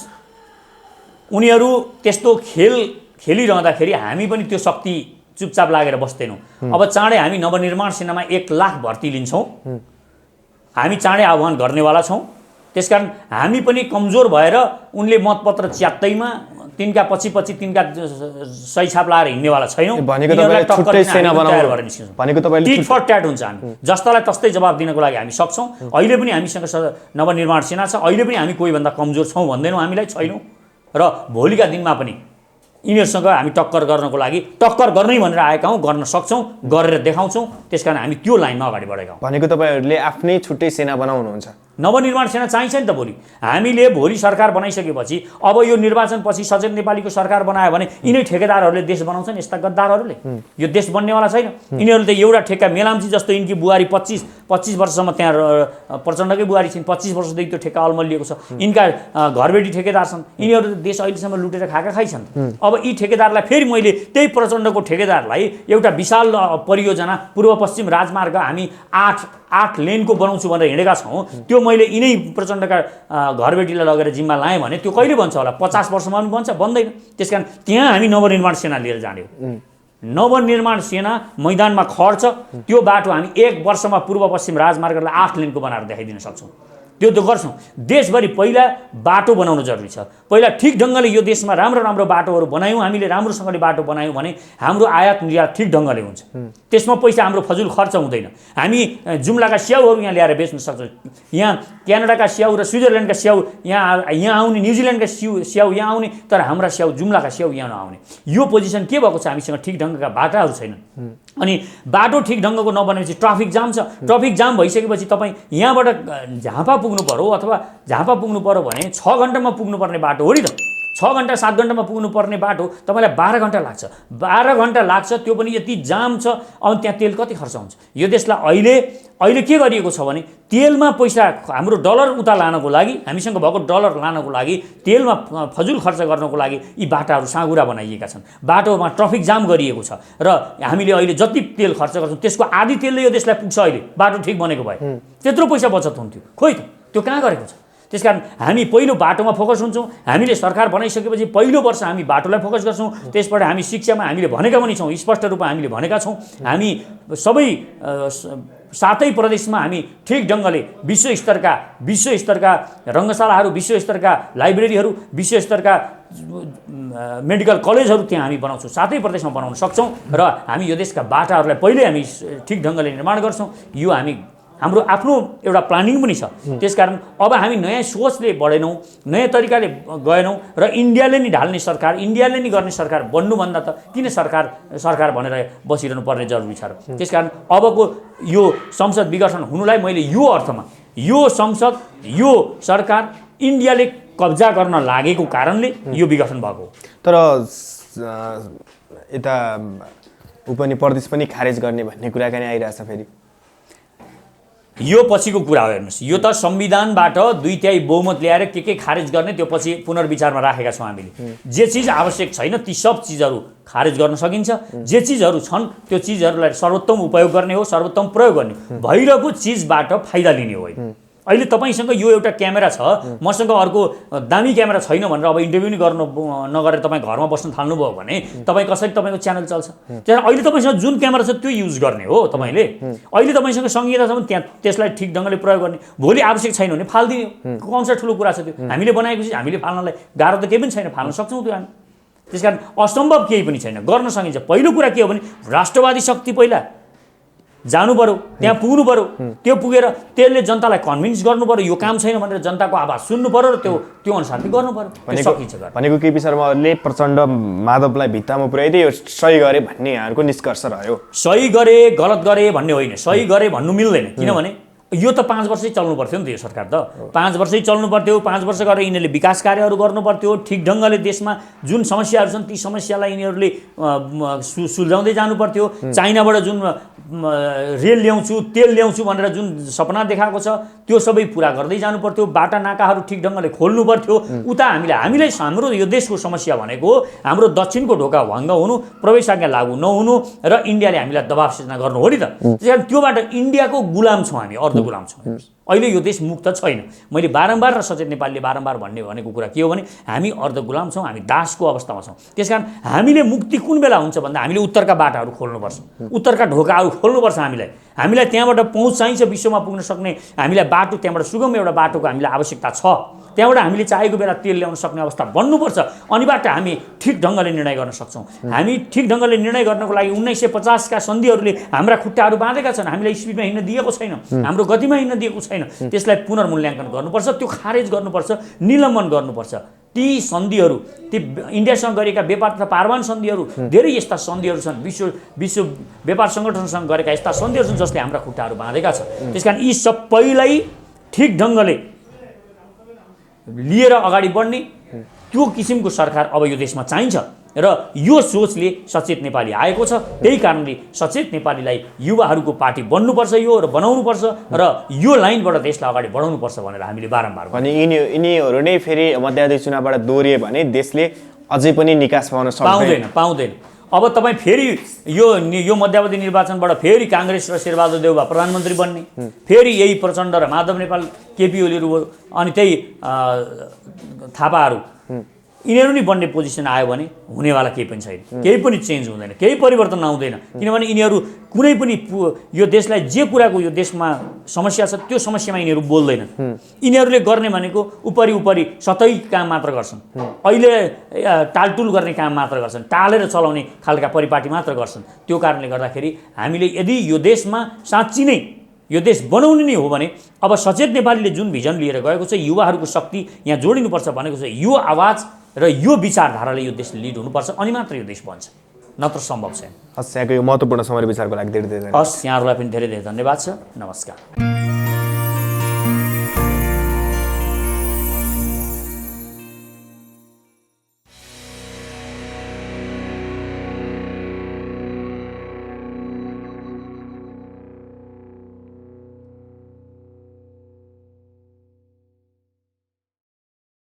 S1: उनीहरू त्यस्तो खेल खेलिरहँदाखेरि हामी पनि त्यो शक्ति चुपचाप लागेर बस्दैनौँ। अब चाँडै हामी नवनिर्माण सेनामा 1 लाख भर्ती लिन्छौँ। हामी चाँडै आह्वान गर्नेवाला छौँ। त्यसकारण हामी पनि कमजोर भएर उनले मतपत्र च्यात्तैमा तिनका पछि तिनका सही छाप लाएर हिँड्नेवाला छैनौँ। टिट फर ट्याट हुन्छ। हामी जस्तालाई तस्तै जवाब दिनको लागि हामी सक्छौँ। अहिले पनि हामीसँग नवनिर्माण सेना छ। अहिले पनि हामी कोहीभन्दा कमजोर छौँ भन्दैनौँ, हामीलाई छैनौँ। र भोलिका दिनमा पनि यिनीहरूसँग हामी टक्कर गर्नको लागि टक्कर गर्नै भनेर आएका हौँ, गर्न सक्छौँ, गरेर देखाउँछौँ। त्यसकारण हामी त्यो लाइनमा अगाडि बढेका हौँ।
S2: भनेको तपाईँहरूले आफ्नै छुट्टै सेना बनाउनुहुन्छ।
S1: नवनिर्माण सेना चाहिन्छ नि त। हामीले भोलि सरकार बनाइसकेपछि अब यो निर्वाचनपछि सचेत नेपालीको सरकार बनायो भने यिनै ठेकेदारहरूले देश बनाउँछन्। यस्ता गद्दारहरूले यो देश बन्नेवाला छैन। यिनीहरूले त एउटा ठेक्का मेलाम्ची जस्तो यिनकी बुहारी 25 वर्षसम्म त्यहाँ प्रचण्डकै बुहारी छिन्। 25 वर्षदेखि त्यो ठेक्का अलमलिएको छ। यिनका घरबेटी ठेकेदार छन्। यिनीहरू देश अहिलेसम्म लुटेर खाएका खाइछन्। अब यी ठेकेदारलाई फेरि मैले त्यही प्रचण्डको ठेकेदारलाई एउटा विशाल परियोजना पूर्व पश्चिम राजमार्ग हामी 8 लेनको बनाउँछु भनेर हिँडेका छौँ। त्यो मैले यिनै प्रचण्डका घरबेटीलाई लगेर जिम्मा लाएँ भने त्यो कहिले बन्छ होला? 50 वर्षमा पनि बन्छ? बन्दैन। त्यसकारण त्यहाँ हामी नवनिर्माण सेना लिएर जाने हो। नवनिर्माण सेना मैदानमा खड्छ। त्यो बाटो हामी 1 वर्षमा पूर्व पश्चिम राजमार्गलाई 8 लेनको बनाएर देखाइदिन सक्छौँ। त्यो त गर्छौँ। देशभरि पहिला बाटो बनाउनु जरुरी छ। पहिला ठिक ढङ्गले यो देशमा राम्रो बाटोहरू बनायौँ, हामीले राम्रोसँगले बाटो बनायौँ भने हाम्रो आयात निर्यात ठिक ढङ्गले हुन्छ। त्यसमा पैसा हाम्रो फजुल खर्च हुँदैन। हामी जुम्लाका स्याउहरू यहाँ ल्याएर बेच्न सक्छौँ। यहाँ क्यानाडाका स्याउ र स्विजरल्यान्डका स्याउ यहाँ आउने, न्युजिल्यान्डका स्याउ यहाँ आउने, तर हाम्रा स्याउ जुम्लाका स्याउ यहाँ नआउने। यो पोजिसन के भएको छ? हामीसँग ठिक ढङ्गका बाटाहरू छैनन्। अनि बाटो ठिक ढङ्गको नबनेपछि ट्राफिक जाम छ। ट्राफिक जाम भइसकेपछि तपाईँ यहाँबाट झापा पुग्नु पर्यो अथवा झापा पुग्नु पर्यो भने 6 घन्टामा पुग्नुपर्ने बाटो हो नि त। 6 घन्टा 7 घन्टामा पुग्नुपर्ने बाटो तपाईँलाई 12 घन्टा लाग्छ। 12 घन्टा लाग्छ, त्यो पनि यति जाम छ। अब त्यहाँ तेल कति खर्च हुन्छ? यो देशलाई अहिले के गरिएको छ भने तेलमा पैसा, हाम्रो डलर उता लानको लागि, हामीसँग भएको डलर लानको लागि, तेलमा फजुल खर्च गर्नको लागि यी बाटाहरू साँघुरा बनाइएका छन्। बाटोमा ट्राफिक जाम गरिएको छ र हामीले अहिले जति तेल खर्च गर्छौँ त्यसको आधी तेलले यो देशलाई पुग्छ। अहिले बाटो ठिक बनेको भए त्यत्रो पैसा बचत हुन्थ्यो। खोइ त त्यो कहाँ गरेको छ? त्यसकारण हामी पहिलो बाटोमा फोकस हुन्छौँ। हामीले सरकार बनाइसकेपछि पहिलो वर्ष हामी बाटोलाई फोकस गर्छौँ। त्यसबाट हामी शिक्षामा हामीले भनेका पनि छौँ, स्पष्ट रूपमा हामीले भनेका छौँ। हामी सबै 7 प्रदेशमा हामी ठिक ढङ्गले विश्वस्तरका रङ्गशालाहरू, विश्वस्तरका लाइब्रेरीहरू, विश्वस्तरका मेडिकल कलेजहरू त्यहाँ हामी बनाउँछौँ। 7 प्रदेशमा बनाउन सक्छौँ र हामी यो देशका बाटाहरूलाई पहिल्यै हामी ठिक ढङ्गले निर्माण गर्छौँ। यो हाम्रो आफ्नो एउटा प्लानिङ पनि छ। त्यसकारण अब हामी नयाँ सोचले बढेनौँ, नयाँ तरिकाले गएनौँ र इन्डियाले नि ढाल्ने सरकार, इन्डियाले नि गर्ने सरकार बन्नुभन्दा त किन सरकार भनेर बसिरहनु पर्ने जरुरी छ र? त्यसकारण अबको यो संसद विघटन हुनुलाई मैले यो अर्थमा, यो संसद, यो सरकार इन्डियाले कब्जा गर्न लागेको कारणले यो विघटन भएको हो।
S2: तर यता उपनि प्रदेश पनि खारेज गर्ने भन्ने कुराकानी आइरहेछ। फेरि
S1: यो पछिको कुरा हो। हेर्नुहोस्, यो त संविधानबाट 2/3 बहुमत ल्याएर के खारेज गर्ने त्यो पछि पुनर्विचारमा राखेका छौँ हामीले। जे चिज आवश्यक छैन ती सब चिजहरू खारेज गर्न सकिन्छ। जे चिजहरू छन् त्यो चिजहरूलाई सर्वोत्तम उपयोग गर्ने हो, सर्वोत्तम प्रयोग गर्ने। भइरहेको चिजबाट फाइदा लिने हो। अहिले तपाईँसँग यो एउटा क्यामेरा छ, मसँग अर्को दामी क्यामेरा छैन भनेर अब इन्टरभ्यू नि गर्नु नगरेर तपाईँ घरमा बस्न थाल्नुभयो भने तपाईँ कसरी तपाईँको च्यानल चल्छ? त्यहाँ अहिले तपाईँसँग जुन क्यामेरा छ त्यो युज गर्ने हो तपाईँले। अहिले तपाईँसँग संहिता छ भने त्यहाँ त्यसलाई ठिक ढङ्गले प्रयोग गर्ने। भोलि आवश्यक छैन भने फालिदिने, कौन सा ठुलो कुरा छ त्यो? हामीले बनाएको चिज हामीले फाल्नलाई गाह्रो त केही पनि छैन, फाल्न सक्छौँ त्यो हामी। त्यसकारण असम्भव केही पनि छैन, गर्न सकिन्छ। पहिलो कुरा के हो भने राष्ट्रवादी शक्ति पहिला जानु पर्यो, त्यहाँ पुग्नु पर्यो। त्यो पुगेर त्यसले जनतालाई कन्भिन्स गर्नु पर्यो, यो काम छैन भनेर जनताको आवाज सुन्नु पर्यो र त्यो अनुसारले गर्नु पर्यो। सकिन्छ
S2: भनेको केपी शर्माले प्रचण्ड माधवलाई भित्तामा पुर्याइदिए यो सही गरे भन्ने यहाँहरूको निष्कर्ष रह्यो।
S1: सही गरे गलत गरे भन्ने होइन, सही गरे भन्नु मिल्दैन। किनभने यो त 5 वर्षै चल्नु पर्थ्यो नि त। यो सरकार त 5 वर्षै चल्नु पर्थ्यो। 5 वर्ष गरेर यिनीहरूले विकास कार्यहरू गर्नु पर्थ्यो। ठिक ढङ्गले देशमा जुन समस्याहरू छन् ती समस्यालाई यिनीहरूले सुल्झाउँदै जानु पर्थ्यो। चाइनाबाट जुन रेल ल्याउँछु, तेल ल्याउँछु भनेर जुन सपना देखाएको छ त्यो सबै पुरा गर्दै जानु पर्थ्यो। बाटा नाकाहरू ठिक ढङ्गले खोल्नु पर्थ्यो। उता हामीलाई हाम्रो यो देशको समस्या भनेको हाम्रो दक्षिणको ढोका भङ्ग हुनु, प्रवेशाज्ञा लागू नहुनु र इन्डियाले हामीलाई दबाब सिर्जना गर्नु हो नि त। त्यसकारण त्योबाट इन्डियाको गुलाम छौँ हामी, गुलाम छौँ। अहिले यो देश मुक्त छैन। मैले बारम्बार र सचेत नेपालीले बारम्बार भनेको कुरा के हो भने हामी अर्ध गुलाम छौँ, हामी दासको अवस्थामा छौँ। त्यसकारण हामीले मुक्ति कुन बेला हुन्छ भन्दा हामीले उत्तरका बाटाहरू खोल्नुपर्छ, उत्तरका ढोकाहरू खोल्नुपर्छ। हामीलाई त्यहाँबाट पहुँच चाहिन्छ, विश्वमा पुग्न सक्ने हामीलाई बाटो, त्यहाँबाट सुगम एउटा बाटोको हामीलाई आवश्यकता छ। त्यहाँबाट हामीले चाहेको बेला तेल ल्याउन सक्ने अवस्था बन्नुपर्छ। अनिबाट हामी ठिक ढङ्गले निर्णय गर्न सक्छौँ। हामी ठिक ढङ्गले निर्णय गर्नको लागि 1950 का सन्धिहरूले हाम्रा खुट्टाहरू बाँधेका छन्। हामीलाई स्पिडमा हिँड्न दिएको छैन, हाम्रो गतिमा हिँड्न दिएको छैन। त्यसलाई पुनर्मूल्याङ्कन गर्नुपर्छ, त्यो खारेज गर्नुपर्छ, निलम्बन गर्नुपर्छ। ती सन्धिहरू, ती इन्डियासँग गरेका व्यापार तथा पारवान सन्धिहरू, धेरै यस्ता सन्धिहरू छन्, विश्व व्यापार सङ्गठनसँग गरेका यस्ता सन्धिहरू छन् जसले हाम्रा खुट्टाहरू बाँधेका छन्। त्यसकारण यी सबैलाई ठिक ढङ्गले लिएर अगाडि बढ्ने त्यो किसिमको सरकार अब यो देशमा चाहिन्छ र यो सोचले सचेत नेपाली आएको छ। त्यही कारणले सचेत नेपालीलाई युवाहरूको पार्टी बन्नुपर्छ यो र बनाउनुपर्छ र यो लाइनबाट देशलाई अगाडि बढाउनुपर्छ भनेर हामीले बारम्बार
S2: भने यिनीहरू नै फेरि मध्यावधि चुनावबाट दोहोरिए भने देशले अझै पनि निकास
S1: पाउँदैन। अब तपाईँ फेरि यो मध्यावधि निर्वाचनबाट फेरि काङ्ग्रेस र शेरबहादुर देउवा प्रधानमन्त्री बन्ने, फेरि यही प्रचण्ड र माधव नेपाल, केपी ओलीहरू अनि त्यही थापाहरू यिनीहरू नै बन्ने पोजिसन आयो भने हुनेवाला केही पनि छैन, केही पनि चेन्ज हुँदैन, केही परिवर्तन आउँदैन। किनभने यिनीहरू कुनै पनि यो देशलाई जे कुराको यो देशमा समस्या छ त्यो समस्यामा यिनीहरू बोल्दैनन्। यिनीहरूले गर्ने भनेको उपरि सतै काम मात्र गर्छन्, अहिले टालटुल गर्ने काम मात्र गर्छन्, टालेर चलाउने खालका परिपाटी मात्र गर्छन्। त्यो कारणले गर्दाखेरि हामीले यदि यो देशमा साँच्ची नै यो देश बनाउने नै हो भने अब सचेत नेपालीले जुन भिजन लिएर गएको छ, युवाहरूको शक्ति यहाँ जोडिनुपर्छ भनेको छ, यो आवाज र यो विचारधाराले यो देश लिड हुनुपर्छ, अनि मात्र यो देश बन्छ, नत्र सम्भव छैन।
S2: हस्, यहाँको यो महत्त्वपूर्ण समय विचारको लागि धेरै धेरै
S1: हस्, यहाँहरूलाई पनि धेरै धेरै धन्यवाद छ। नमस्कार।